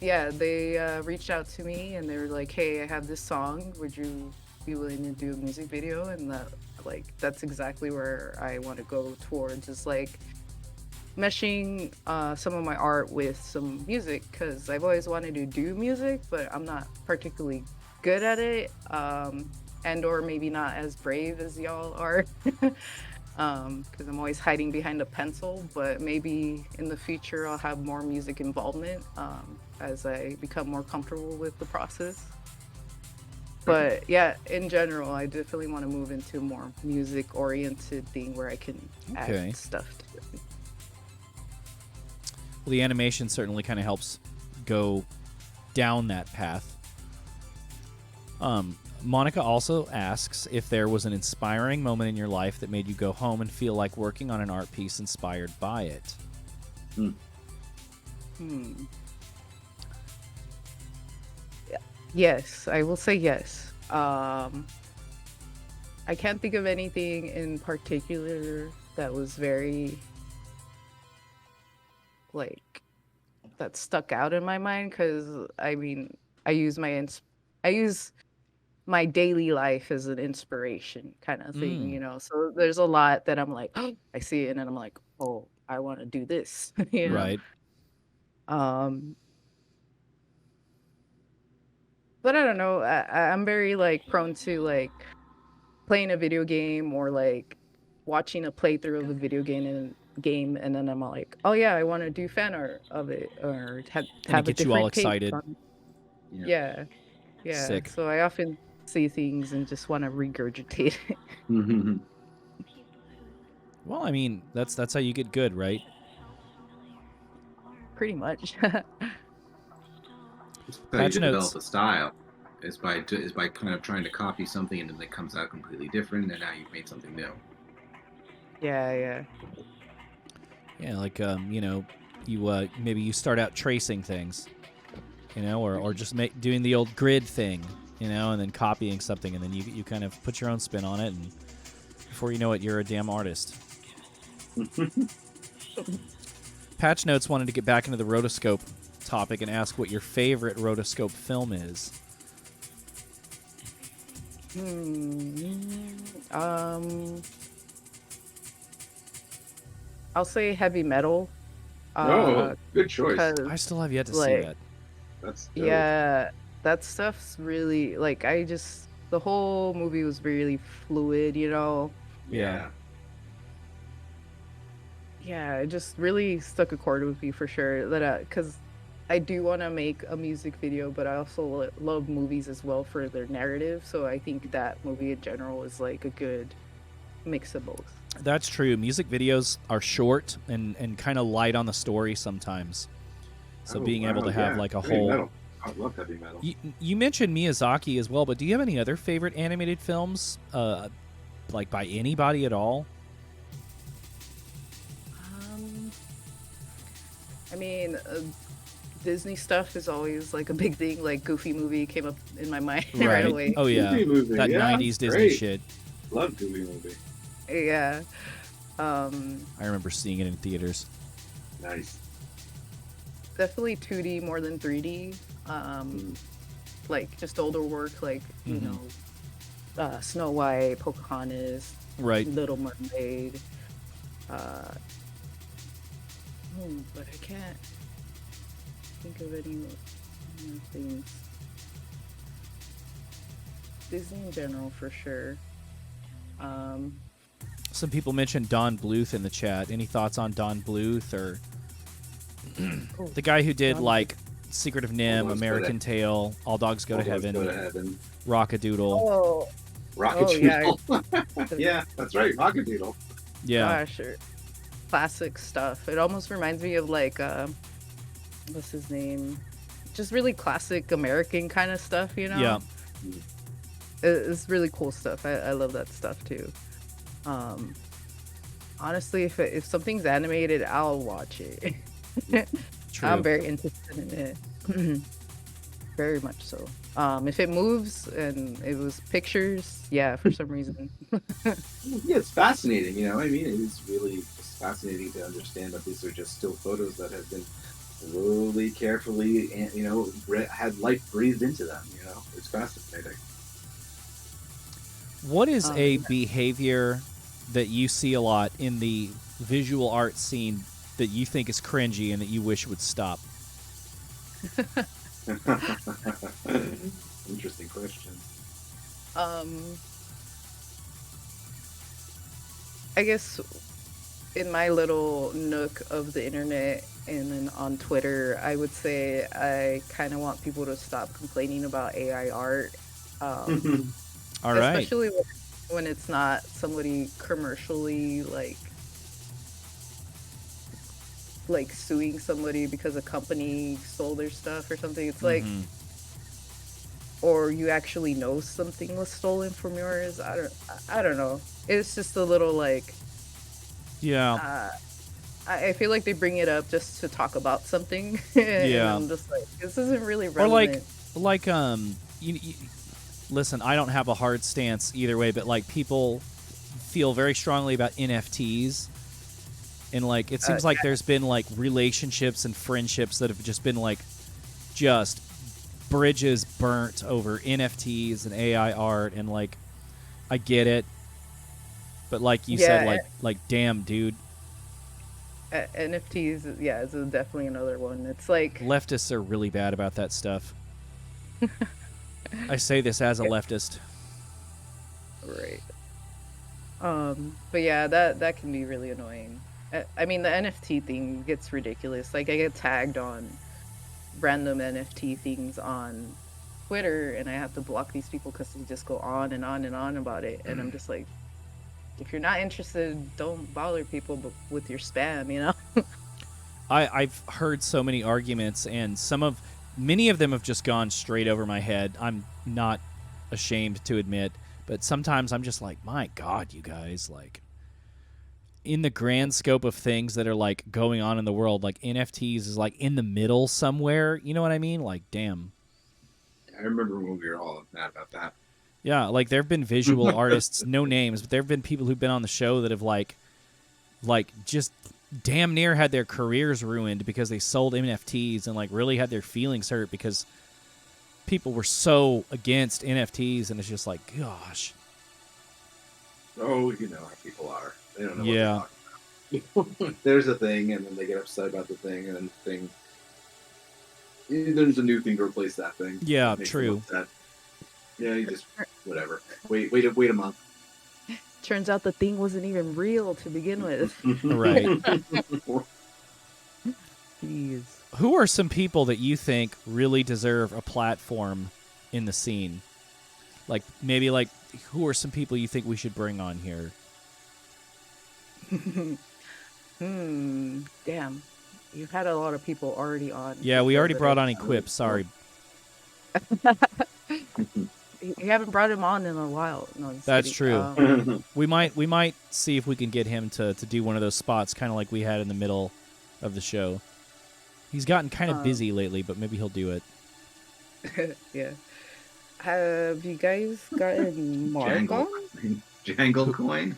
yeah, they reached out to me and they were like, "Hey, I have this song. Would you be willing to do a music video?" And that's exactly where I want to go towards. Is like meshing some of my art with some music, because I've always wanted to do music, but I'm not particularly good at it, and or maybe not as brave as y'all are. Because I'm always hiding behind a pencil, but maybe in the future I'll have more music involvement as I become more comfortable with the process. But yeah, in general, I definitely want to move into a more music-oriented thing where I can add stuff to it. Well, the animation certainly kind of helps go down that path. Monica also asks if there was an inspiring moment in your life that made you go home and feel like working on an art piece inspired by it. Yes, I will say yes. I can't think of anything in particular that was very that stuck out in my mind, because I mean, I use my daily life as an inspiration kind of thing, you know. So there's a lot that I'm like, oh, I see it and then I'm like, oh, I want to do this, you know. Right. But I don't know. I'm very prone to playing a video game or watching a playthrough of a video game, and then I'm like, oh yeah, I want to do fan art of it or have a get you all different take excited. on it. Yeah. Sick. So I often see things and just want to regurgitate it. Well, I mean, that's how you get good, right? Pretty much. How you develop a style is by kind of trying to copy something and then it comes out completely different, and now you've made something new. Yeah, like you know, you maybe you start out tracing things, you know, or just doing the old grid thing, you know, and then copying something, and then you kind of put your own spin on it, and before you know it, you're a damn artist. Patch Notes wanted to get back into the rotoscope topic and ask what your favorite rotoscope film is. I'll say heavy metal. Good choice. I still have yet to see that. That's dope. Yeah, that stuff's really the whole movie was really fluid, you know. Yeah. Yeah, it just really stuck a chord with me for sure. That because I do want to make a music video, but I also love movies as well for their narrative. So I think that movie in general is like a good mix of both. That's true. Music videos are short and kind of light on the story sometimes. So being able to have like a heavy whole... metal. I love heavy metal. You mentioned Miyazaki as well, but do you have any other favorite animated films, like by anybody at all? I mean, Disney stuff is always like a big thing. Like Goofy movie came up in my mind right away. Oh yeah, movie. that 90s Disney great. shit. Love Goofy movie. Yeah. I remember seeing it in theaters. Nice. Definitely 2D more than 3D. Like just older work, like you know, Snow White, Pocahontas, Right. Little Mermaid. But I can't think of any more things. Disney in general, for sure. Some people mentioned Don Bluth in the chat. Any thoughts on Don Bluth or the guy who did like Secret of NIMH, American Tail, All Dogs Go to Heaven, Rock-a-Doodle. Oh, Rock-a-Doodle. Yeah, that's right, Rock-a-Doodle. Yeah. Gosh, classic stuff. It almost reminds me of like what's his name? Just really classic American kind of stuff, you know? Yeah. It's really cool stuff. I love that stuff too. Honestly, if something's animated, I'll watch it. True. I'm very interested in it. Very much so. If it moves and it was pictures, yeah, for some reason. Yeah, it's fascinating, you know. I mean, it is really just fascinating to understand that these are just still photos that have been slowly, carefully, and had life breathed into them. It's fascinating. What is a behavior that you see a lot in the visual art scene that you think is cringy and that you wish would stop? Interesting question. I guess in my little nook of the internet and then on Twitter, I would say I kind of want people to stop complaining about AI art. All right. Especially when it's not somebody commercially like suing somebody because a company stole their stuff or something. It's like, or you actually know something was stolen from yours. I don't know. It's just a little like, yeah. I feel like they bring it up just to talk about something. And Yeah. I'm just like, this isn't really relevant. Or like listen, I don't have a hard stance either way, but like people feel very strongly about NFTs. And like it seems like there's been like relationships and friendships that have just been like just bridges burnt over NFTs and AI art, and like I get it. But like you said, like damn, dude. NFTs, yeah, is definitely another one. It's like Leftists are really bad about that stuff. I say this as a leftist. Right. But yeah, that can be really annoying. I mean, the NFT thing gets ridiculous. Like, I get tagged on random NFT things on Twitter, and I have to block these people because they just go on and on and on about it. And I'm just like, if you're not interested, don't bother people with your spam, you know? I've heard so many arguments, and many of them have just gone straight over my head. I'm not ashamed to admit, but sometimes I'm just like, my God, you guys, like, in the grand scope of things that are like going on in the world, like NFTs is like in the middle somewhere. You know what I mean? Like, damn. I remember when we were all mad about that. Yeah, like there have been visual artists, no names, but there have been people who've been on the show that have like just damn near had their careers ruined because they sold NFTs, and like really had their feelings hurt because people were so against NFTs, and it's just like, gosh. Oh, you know how people are. They don't know Yeah. what they're talking about. There's a thing, and then they get upset about the thing, and then the thing. There's a new thing to replace that thing. Yeah, Makes true. them upset. Yeah, you just whatever. Wait a month. Turns out the thing wasn't even real to begin with. Right. Jeez. Who are some people that you think really deserve a platform in the scene? Like, maybe, like, who are some people you think we should bring on here? Damn. You've had a lot of people already on. Yeah, we already brought on Equip. Sorry. You haven't brought him on in a while. No, That's true. We might see if we can get him to do one of those spots, kind of like we had in the middle of the show. He's gotten kind of busy lately, but maybe he'll do it. Yeah. Have you guys gotten Mark on? Jangle coin?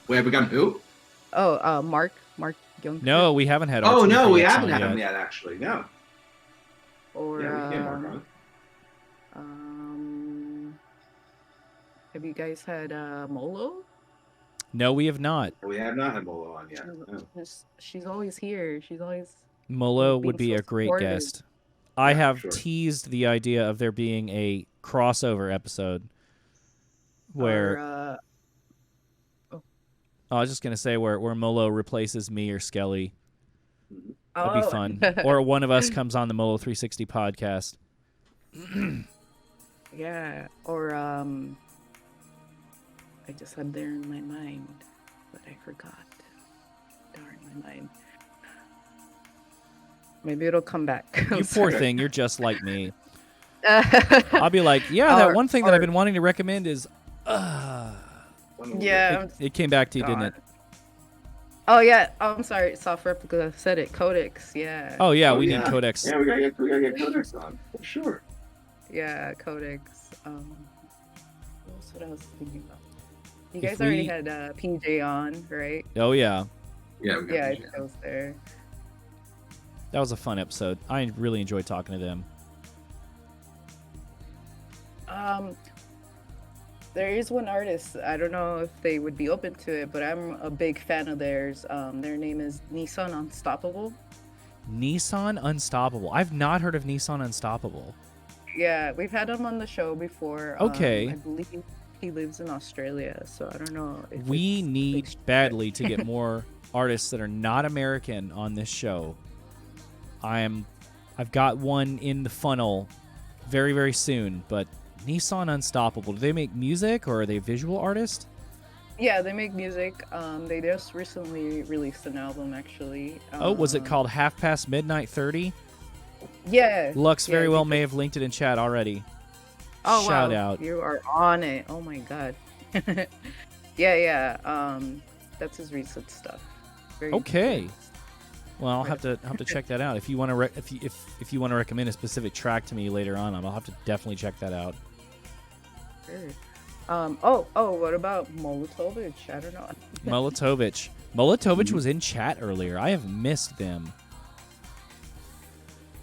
Wait, have we gotten who? Oh, Mark Young. No, we haven't had. Oh, no, we RTX haven't on had him yet, actually. No. Or Yeah, we can Mark on. have you guys had Molo? No, we have not. We have not had Molo on yet. No. She's always here. She's always. Molo would being be so a great supportive. guest. I have sure. teased the idea of there being a crossover episode where I was just gonna say where Molo replaces me or Skelly. That'd be fun. Or one of us comes on the Molo 360 podcast. Yeah. Or I just had there in my mind, but I forgot. Darn my mind. Maybe it'll come back. You poor thing. You're just like me. I'll be like, yeah, that one thing that I've been wanting to recommend is. Yeah. It came back to you, didn't it? Oh yeah. Oh, I'm sorry. Soft Replica said it. Codex. Yeah. Oh yeah, we need Codex. Yeah, we gotta get Codex on for sure. Yeah, Codex. What I was thinking about. You guys already had PJ on, right? Oh yeah. Yeah. We got Yeah, I PJ think I was there. That was a fun episode. I really enjoyed talking to them. There is one artist. I don't know if they would be open to it, but I'm a big fan of theirs. Their name is Nissan Unstoppable. Nissan Unstoppable. I've not heard of Nissan Unstoppable. Yeah, we've had him on the show before. Okay. I believe he lives in Australia, so I don't know. If We need badly to get more artists that are not American on this show. I've got one in the funnel very, very soon, but Nissan Unstoppable. Do they make music or are they visual artists? Yeah, they make music. They just recently released an album, actually. Was it called Half Past Midnight 30? Yeah. Lux very well may have linked it in chat already. Oh, Shout wow. out. You are on it. Oh my god. Yeah. That's his recent stuff. Very Okay. good. Well, I'll have to check that out. If you want to if you want to recommend a specific track to me later on, I'll have to definitely check that out. Sure. What about Molotovich? I don't know. Molotovich. Molotovich was in chat earlier. I have missed them.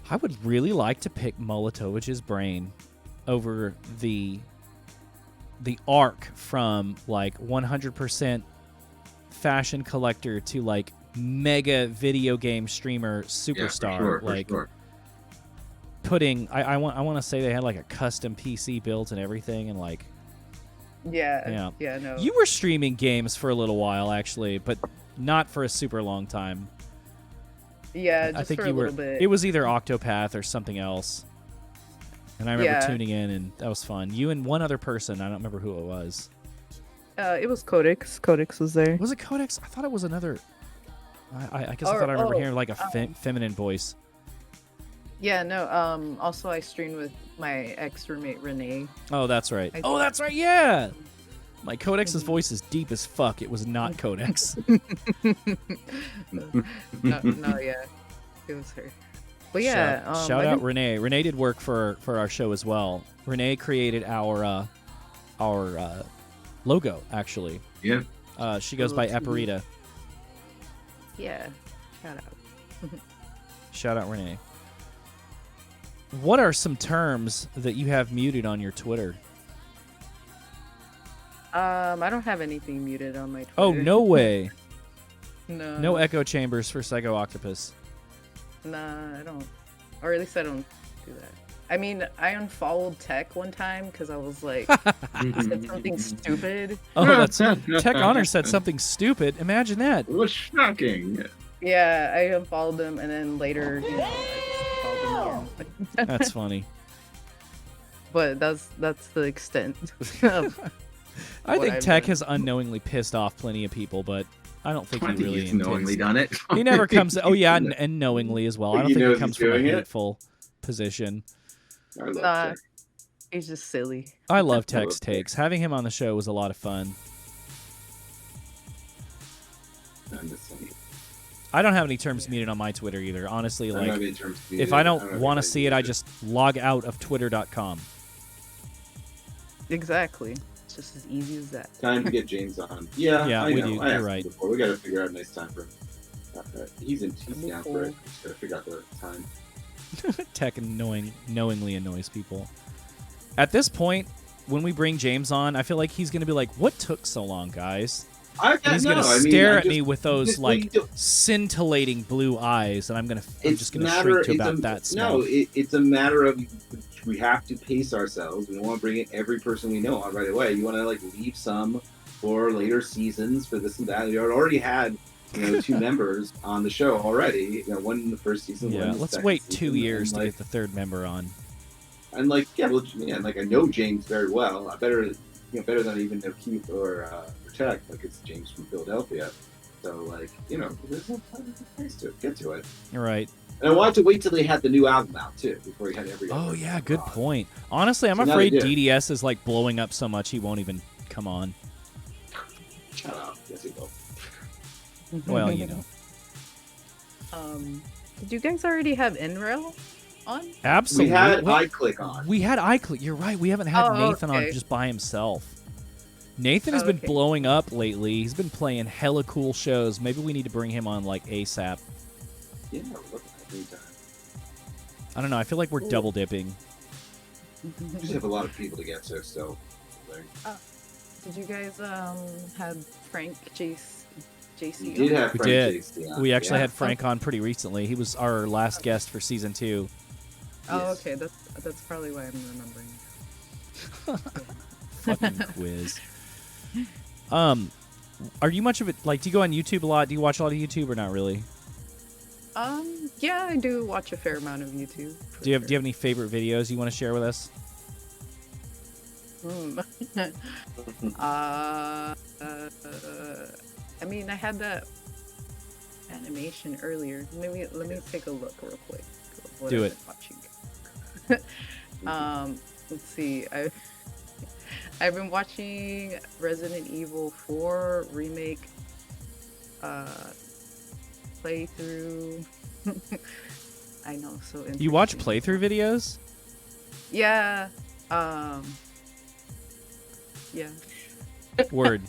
I would really like to pick Molotovich's brain over the arc from like 100% fashion collector to like mega video game streamer superstar. Yeah, for like sure. putting I want to say they had like a custom PC built and everything, and like Yeah, no. You were streaming games for a little while actually, but not for a super long time. Yeah, just I think for you a were. little bit. It was either Octopath or something else. And I remember Yeah. tuning in, and that was fun. You and one other person. I don't remember who it was. It was Codex. Codex was there. Was it Codex? I thought it was another. I guess I thought I remember hearing like a feminine voice. Yeah, no. Also, I streamed with my ex-roommate Renee. Oh, that's right. That's right. Yeah. My Codex's voice is deep as fuck. It was not Codex. no, yeah, it was her. But yeah, shout out Renee. Renee did work for our show as well. Renee created our logo actually. Yeah. She goes by Eparita. Yeah, shout out. Shout out Renee. What are some terms that you have muted on your Twitter? I don't have anything muted on my Twitter. Oh, no way. No. No echo chambers for Segaoctopus. Nah, I don't. Or at least I don't do that. I mean, I unfollowed Tech one time because I was like, he said something stupid. Oh, that's Tech Honor said something stupid. Imagine that. It was shocking. Yeah, I unfollowed him, and then later, I just followed him again. That's funny. But that's the extent of I what think I've Tech done. has unknowingly pissed off plenty of people, but I don't think I he think really he's knowingly intends- done it. He never comes. Oh yeah, and knowingly as well. I don't He think knows it comes he's from a doing it? hateful position. I love Nah, Tech. he's just silly. I love I Tech's love Tech. takes. Having him on the show was a lot of fun. I'm the same. I don't have any terms muted on my Twitter either. Honestly, I don't have like any terms if muted. I I don't don't want to have see it, I just log out of twitter.com. Exactly. It's just as easy as that. Time to get James on. Yeah, Yeah, I we know. do. I You're asked him right. Before. We got to figure out a nice time for him. He's down for it. Just got to figure out the time. Tech knowingly annoys people. At this point, when we bring James on, I feel like he's going to be like, "What took so long, guys?" And he's going to stare at me with those like scintillating blue eyes, and I'm just going to shrink to about that small. No, it's a matter of we have to pace ourselves. We don't want to bring in every person we know on right away. You want to like leave some for later seasons for this and that. We already had 2 members on the show already. One in the first season. One Yeah, in the let's second wait season, 2 years and, to get the third member on. And like I know James very well. Better than I even know Keith or Tech. Like it's James from Philadelphia. So there's no place to get to it. You're right. And I wanted to wait till they had the new album out too before he had every. Oh other yeah, member good on. point. Honestly, I'm So now afraid they do. DDS is like blowing up so much he won't even come on. Shut up. Yes, he will. Well, Did you guys already have NREL on? Absolutely. We had iClick on. We had iClick. You're right. We haven't had Oh, Nathan on okay. just by himself. Nathan has been Okay. blowing up lately. He's been playing hella cool shows. Maybe we need to bring him on like ASAP. Yeah, look at that. Anytime. I don't know. I feel like we're double dipping. We just have a lot of people to get to, so. Did you guys have Frank JC? We did have We Frank did. JC on. We actually Yeah. had Frank on pretty recently. He was our last guest for season 2. Oh, Yes. okay. That's probably why I'm remembering. Fucking quiz. Are you much of it? Like, do you go on YouTube a lot? Do you watch a lot of YouTube or not really? Yeah, I do watch a fair amount of YouTube. Do you have any favorite videos you want to share with us? I mean, I had that animation earlier. Let me take a look real quick. What Do I've it. been watching. Let's see. I've been watching Resident Evil 4 remake playthrough. I know, so interesting. You watch playthrough videos? Yeah. Yeah. Word.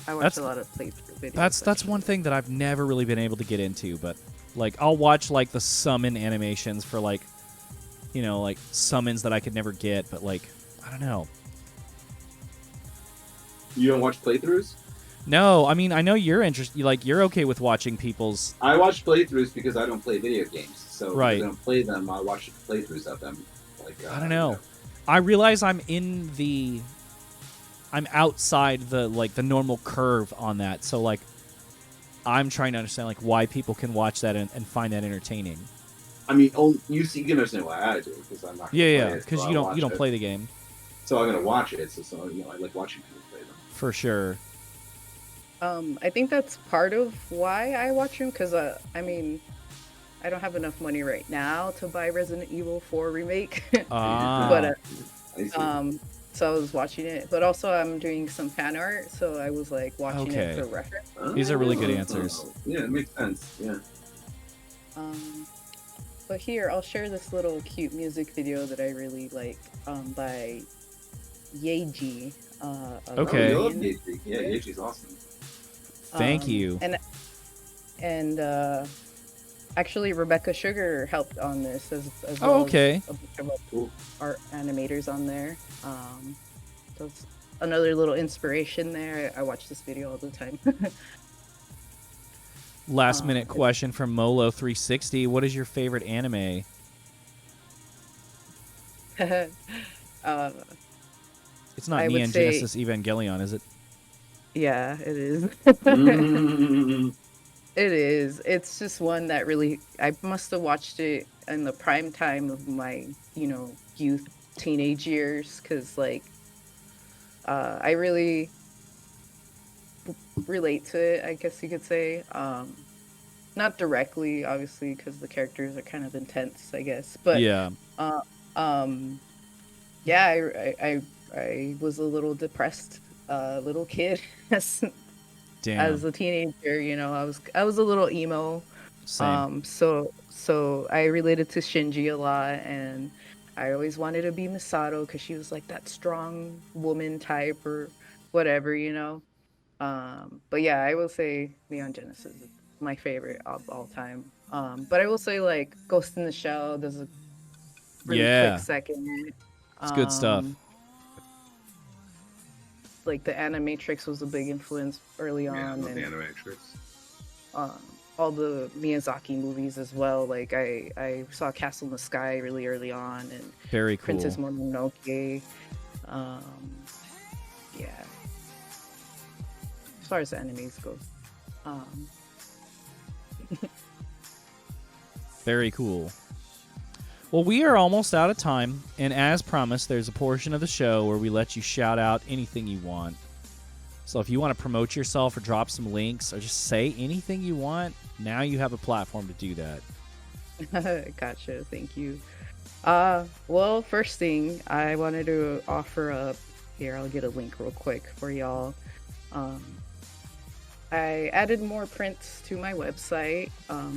I watch That's- a lot of playthrough videos. That's actually. one thing that I've never really been able to get into, but like I'll watch like the summon animations for like, you know, like summons that I could never get, but like I don't know. You don't watch playthroughs? No, I mean I know you're interested. Like you're okay with watching people's. I watch playthroughs because I don't play video games. So Right. because I don't play them, I watch playthroughs of them. Like I don't know. I realize I'm outside the like the normal curve on that. So like I'm trying to understand like why people can watch that and find that entertaining. I mean, you can understand why I do because I'm not. Yeah, because you don't play the game. So I'm gonna watch it. So you know, I like watching people play them. For sure. I think that's part of why I watch them, because I mean, I don't have enough money right now to buy Resident Evil 4 remake. Ah. But I see. so I was watching it, but also I'm doing some fan art, so I was like watching Okay. it for reference. These are really good answers. Yeah, it makes sense. Yeah. But here, I'll share this little cute music video that I really like by Yeji. Okay. Oh, I love Yeji. Yeah, Yeji's awesome. Thank you. And actually, Rebecca Sugar helped on this as Oh, well okay. as a bunch of art animators on there. So it's another little inspiration there. I watch this video all the time. Last minute question from Molo360. What is your favorite anime? It's not I would Neon say- Genesis Evangelion, is it? Yeah, it is. Mm. It is. It's just one that really, I must have watched it in the prime time of my, youth, teenage years, because, like, I really relate to it, I guess you could say. Not directly, obviously, because the characters are kind of intense, I guess. But, Yeah. yeah, I was a little depressed little kid Damn. as a teenager. I was a little emo. Same. So I related to Shinji a lot, and I always wanted to be Misato because she was like that strong woman type or whatever. But yeah, I will say Neon Genesis is my favorite of all time. But I will say like Ghost in the Shell. There's a really Yeah. quick second. It's good stuff. Like the Animatrix was a big influence early Yeah, I on, love the and Animatrix. all the Miyazaki movies as well. Like I saw Castle in the Sky really early on, and Very cool. Princess Mononoke. Yeah. As far as the animes go. Very cool. Well, we are almost out of time, and as promised, there's a portion of the show where we let you shout out anything you want. So if you want to promote yourself or drop some links or just say anything you want, now you have a platform to do that. Gotcha. Thank you. Well, first thing I wanted to offer up here, I'll get a link real quick for y'all. I added more prints to my website.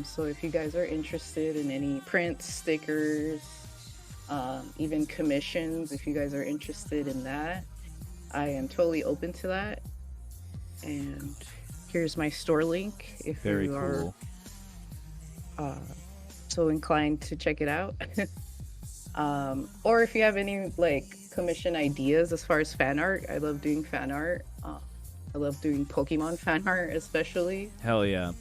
So if you guys are interested in any prints, stickers, even commissions, if you guys are interested in that, I am totally open to that. And here's my store link if Very you are cool. so inclined to check it out. Or if you have any like commission ideas as far as fan art, I love doing fan art. I love doing Pokemon fan art, especially. Hell yeah.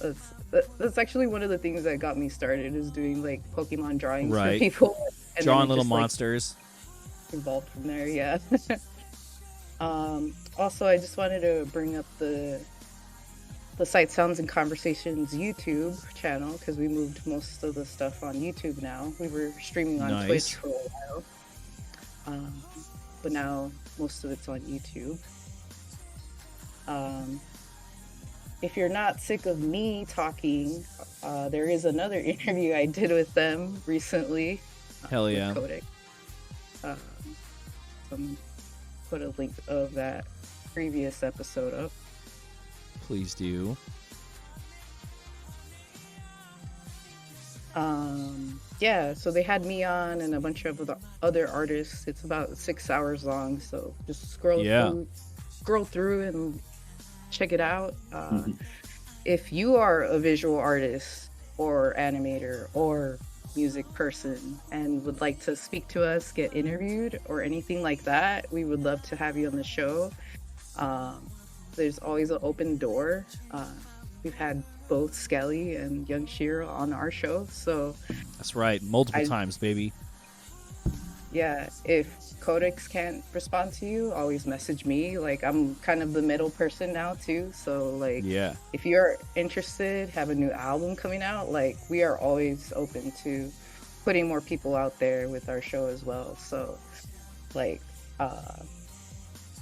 That's actually one of the things that got me started, is doing like Pokemon drawings for Right. people. And Drawing then little just, like, monsters. involved from there, yeah. Also, I just wanted to bring up the Sight Sounds and Conversations YouTube channel, because we moved most of the stuff on YouTube now. We were streaming on Nice. Twitch for a while, but now most of it's on YouTube. If you're not sick of me talking, there is another interview I did with them recently. Hell with yeah. Kodak. Put a link of that previous episode up. Please do. Yeah, so they had me on and a bunch of the other artists. It's about 6 hours long, so just scroll through and check it out. If you are a visual artist or animator or music person and would like to speak to us, get interviewed, or anything like that, we would love to have you on the show. There's always an open door. We've had both Skelly and young SHIRO on our show, so That's right. Multiple times, baby. yeah, if Codex can't respond to you, always message me. Like, I'm kind of the middle person now too, so like, Yeah. if you're interested, have a new album coming out, like, we are always open to putting more people out there with our show as well. So like,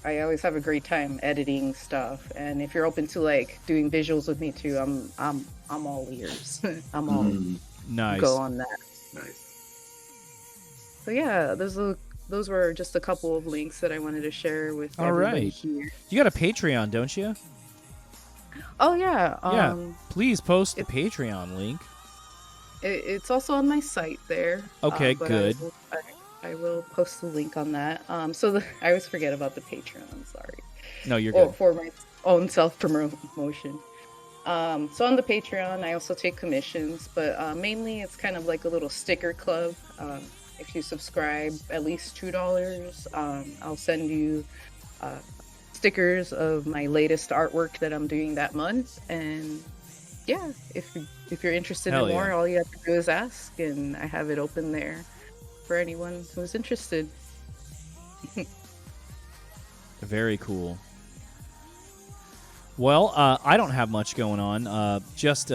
I always have a great time editing stuff, and if you're open to like doing visuals with me too, I'm all ears. I'm all Nice. go on that. Nice. So yeah, those were just a couple of links that I wanted to share with All everybody right. here. You got a Patreon, don't you? Oh yeah. Yeah. Please post the Patreon link. It's also on my site there. Okay, but good. I will post the link on that. I always forget about the Patreon. I'm sorry. No, you're good. For my own self promotion. So on the Patreon, I also take commissions, but mainly it's kind of like a little sticker club. If you subscribe at least $2, I'll send you stickers of my latest artwork that I'm doing that month. And yeah, if you're interested Hell in more, yeah. all you have to do is ask, and I have it open there for anyone who's interested. Very cool. Well, I don't have much going on. Just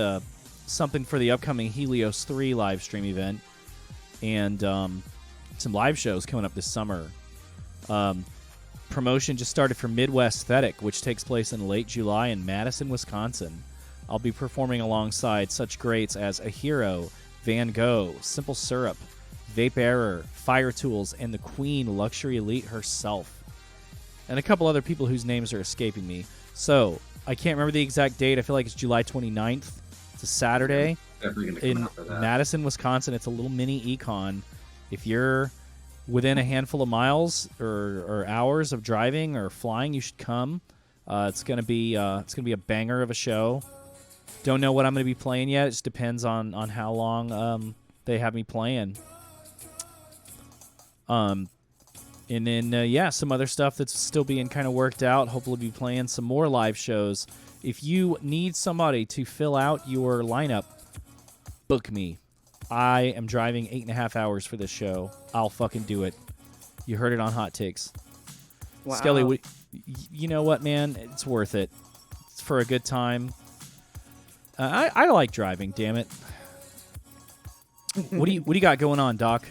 something for the upcoming Helios 3 live stream event, and some live shows coming up this summer. Promotion just started for Midwest Aesthetic, which takes place in late July in Madison, Wisconsin. I'll be performing alongside such greats as SHIRO, Van Gogh, Simple Syrup, Vape Error, Fire Tools, and the Queen Luxury Elite herself. And a couple other people whose names are escaping me. So, I can't remember the exact date. I feel like it's July 29th. It's a Saturday Definitely gonna come in out for that. Madison, Wisconsin. It's a little mini econ. If you're within a handful of miles or hours of driving or flying, you should come. It's gonna be a banger of a show. Don't know what I'm gonna be playing yet. It just depends on how long they have me playing. And then, some other stuff that's still being kind of worked out. Hopefully be playing some more live shows. If you need somebody to fill out your lineup, book me. I am driving 8.5 hours for this show. I'll fucking do it. You heard it on Hot Takes. Wow. Skelly, you know what, man? It's worth it. It's for a good time. I like driving, damn it. What do you got going on, Doc?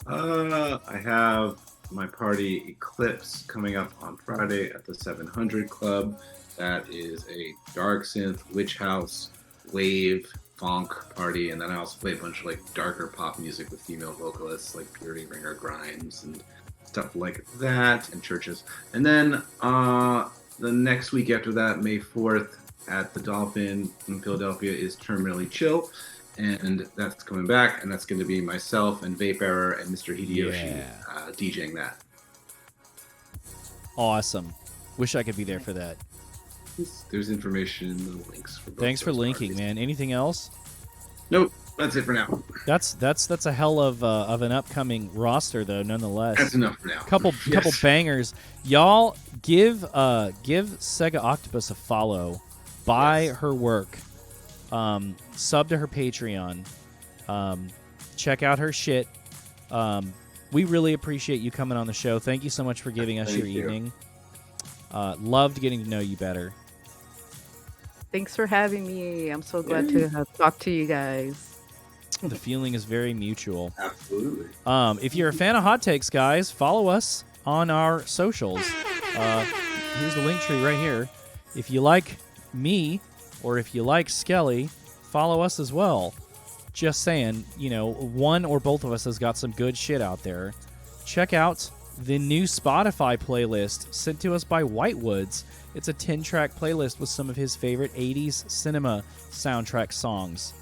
I have my party Eclipse coming up on Friday at the 700 Club. That is a dark synth, witch house, wave, funk party, and then I also play a bunch of like darker pop music with female vocalists like Purity Ringer Grimes and stuff like that, and churches. And then the next week after that, May 4th, at the Dolphin in Philadelphia is Terminally Chill. And that's coming back, and that's going to be myself and Vape Error and Mr. Hideyoshi DJing that. Awesome. Wish I could be there for that. There's information in the links. For both Thanks for those linking, parties. man. Anything else? Nope. That's it for now. That's a hell of an upcoming roster, though. Nonetheless, That's enough for now. Couple bangers. Y'all give Segaoctopus a follow. Buy her work. Sub to her Patreon. Check out her shit. We really appreciate you coming on the show. Thank you so much for giving us your evening. Loved getting to know you better. Thanks for having me. I'm so glad to have talked to you guys. The feeling is very mutual. Absolutely. If you're a fan of Hot Takes, guys, follow us on our socials. Here's the link tree right here. If you like me or if you like Skelly, follow us as well. Just saying, one or both of us has got some good shit out there. Check out the new Spotify playlist sent to us by Whitewoods. It's a 10-track playlist with some of his favorite 80s cinema soundtrack songs.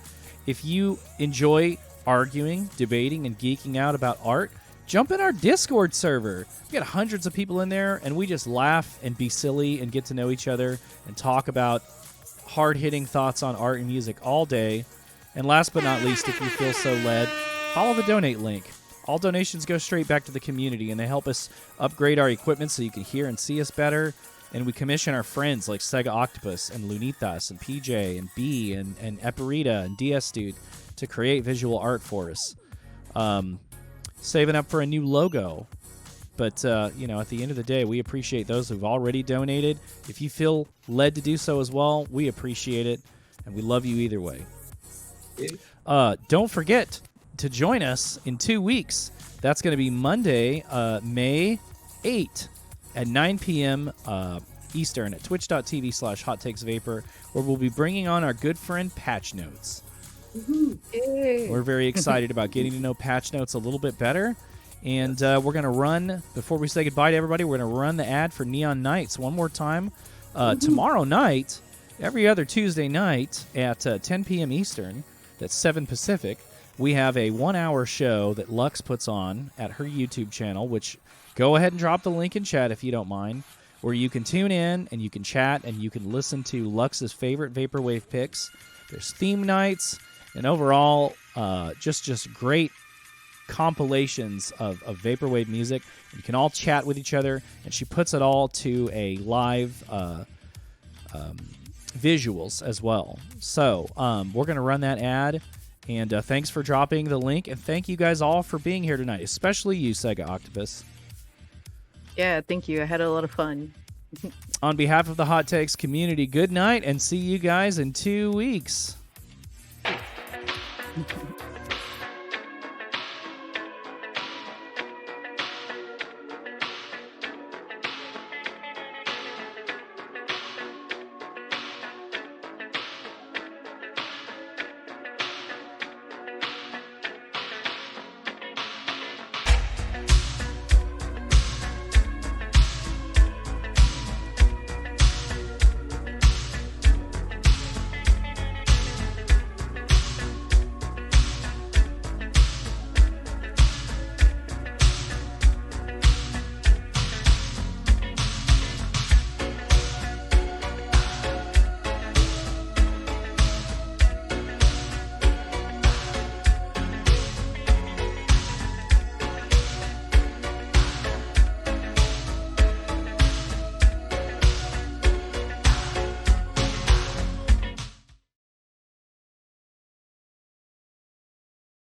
If you enjoy arguing, debating, and geeking out about art, jump in our Discord server. We got hundreds of people in there, and we just laugh and be silly and get to know each other and talk about hard-hitting thoughts on art and music all day. And last but not least, if you feel so led, follow the donate link. All donations go straight back to the community, and they help us upgrade our equipment so you can hear and see us better. And we commission our friends like Segaoctopus and Lunitas and PJ and B and Eparita and DS Dude to create visual art for us. Saving up for a new logo. But, at the end of the day, we appreciate those who've already donated. If you feel led to do so as well, we appreciate it. And we love you either way. Don't forget to join us in 2 weeks. That's going to be Monday, May 8th. At 9 p.m. Eastern at twitch.tv/HotTakesVapor, where we'll be bringing on our good friend Patch Notes. We're very excited about getting to know Patch Notes a little bit better. And we're going to run, before we say goodbye to everybody, we're going to run the ad for Neon Nights one more time. Tomorrow night, every other Tuesday night at 10 p.m. Eastern, that's 7 Pacific, we have a 1-hour show that Lux puts on at her YouTube channel, which... go ahead and drop the link in chat if you don't mind, where you can tune in and you can chat and you can listen to Lux's favorite Vaporwave picks. There's theme nights and overall just great compilations of Vaporwave music. You can all chat with each other, and she puts it all to a live visuals as well. So we're going to run that ad, and thanks for dropping the link, and thank you guys all for being here tonight, especially you, Segaoctopus. Yeah, thank you. I had a lot of fun. On behalf of the Hot Takes community, good night, and see you guys in 2 weeks.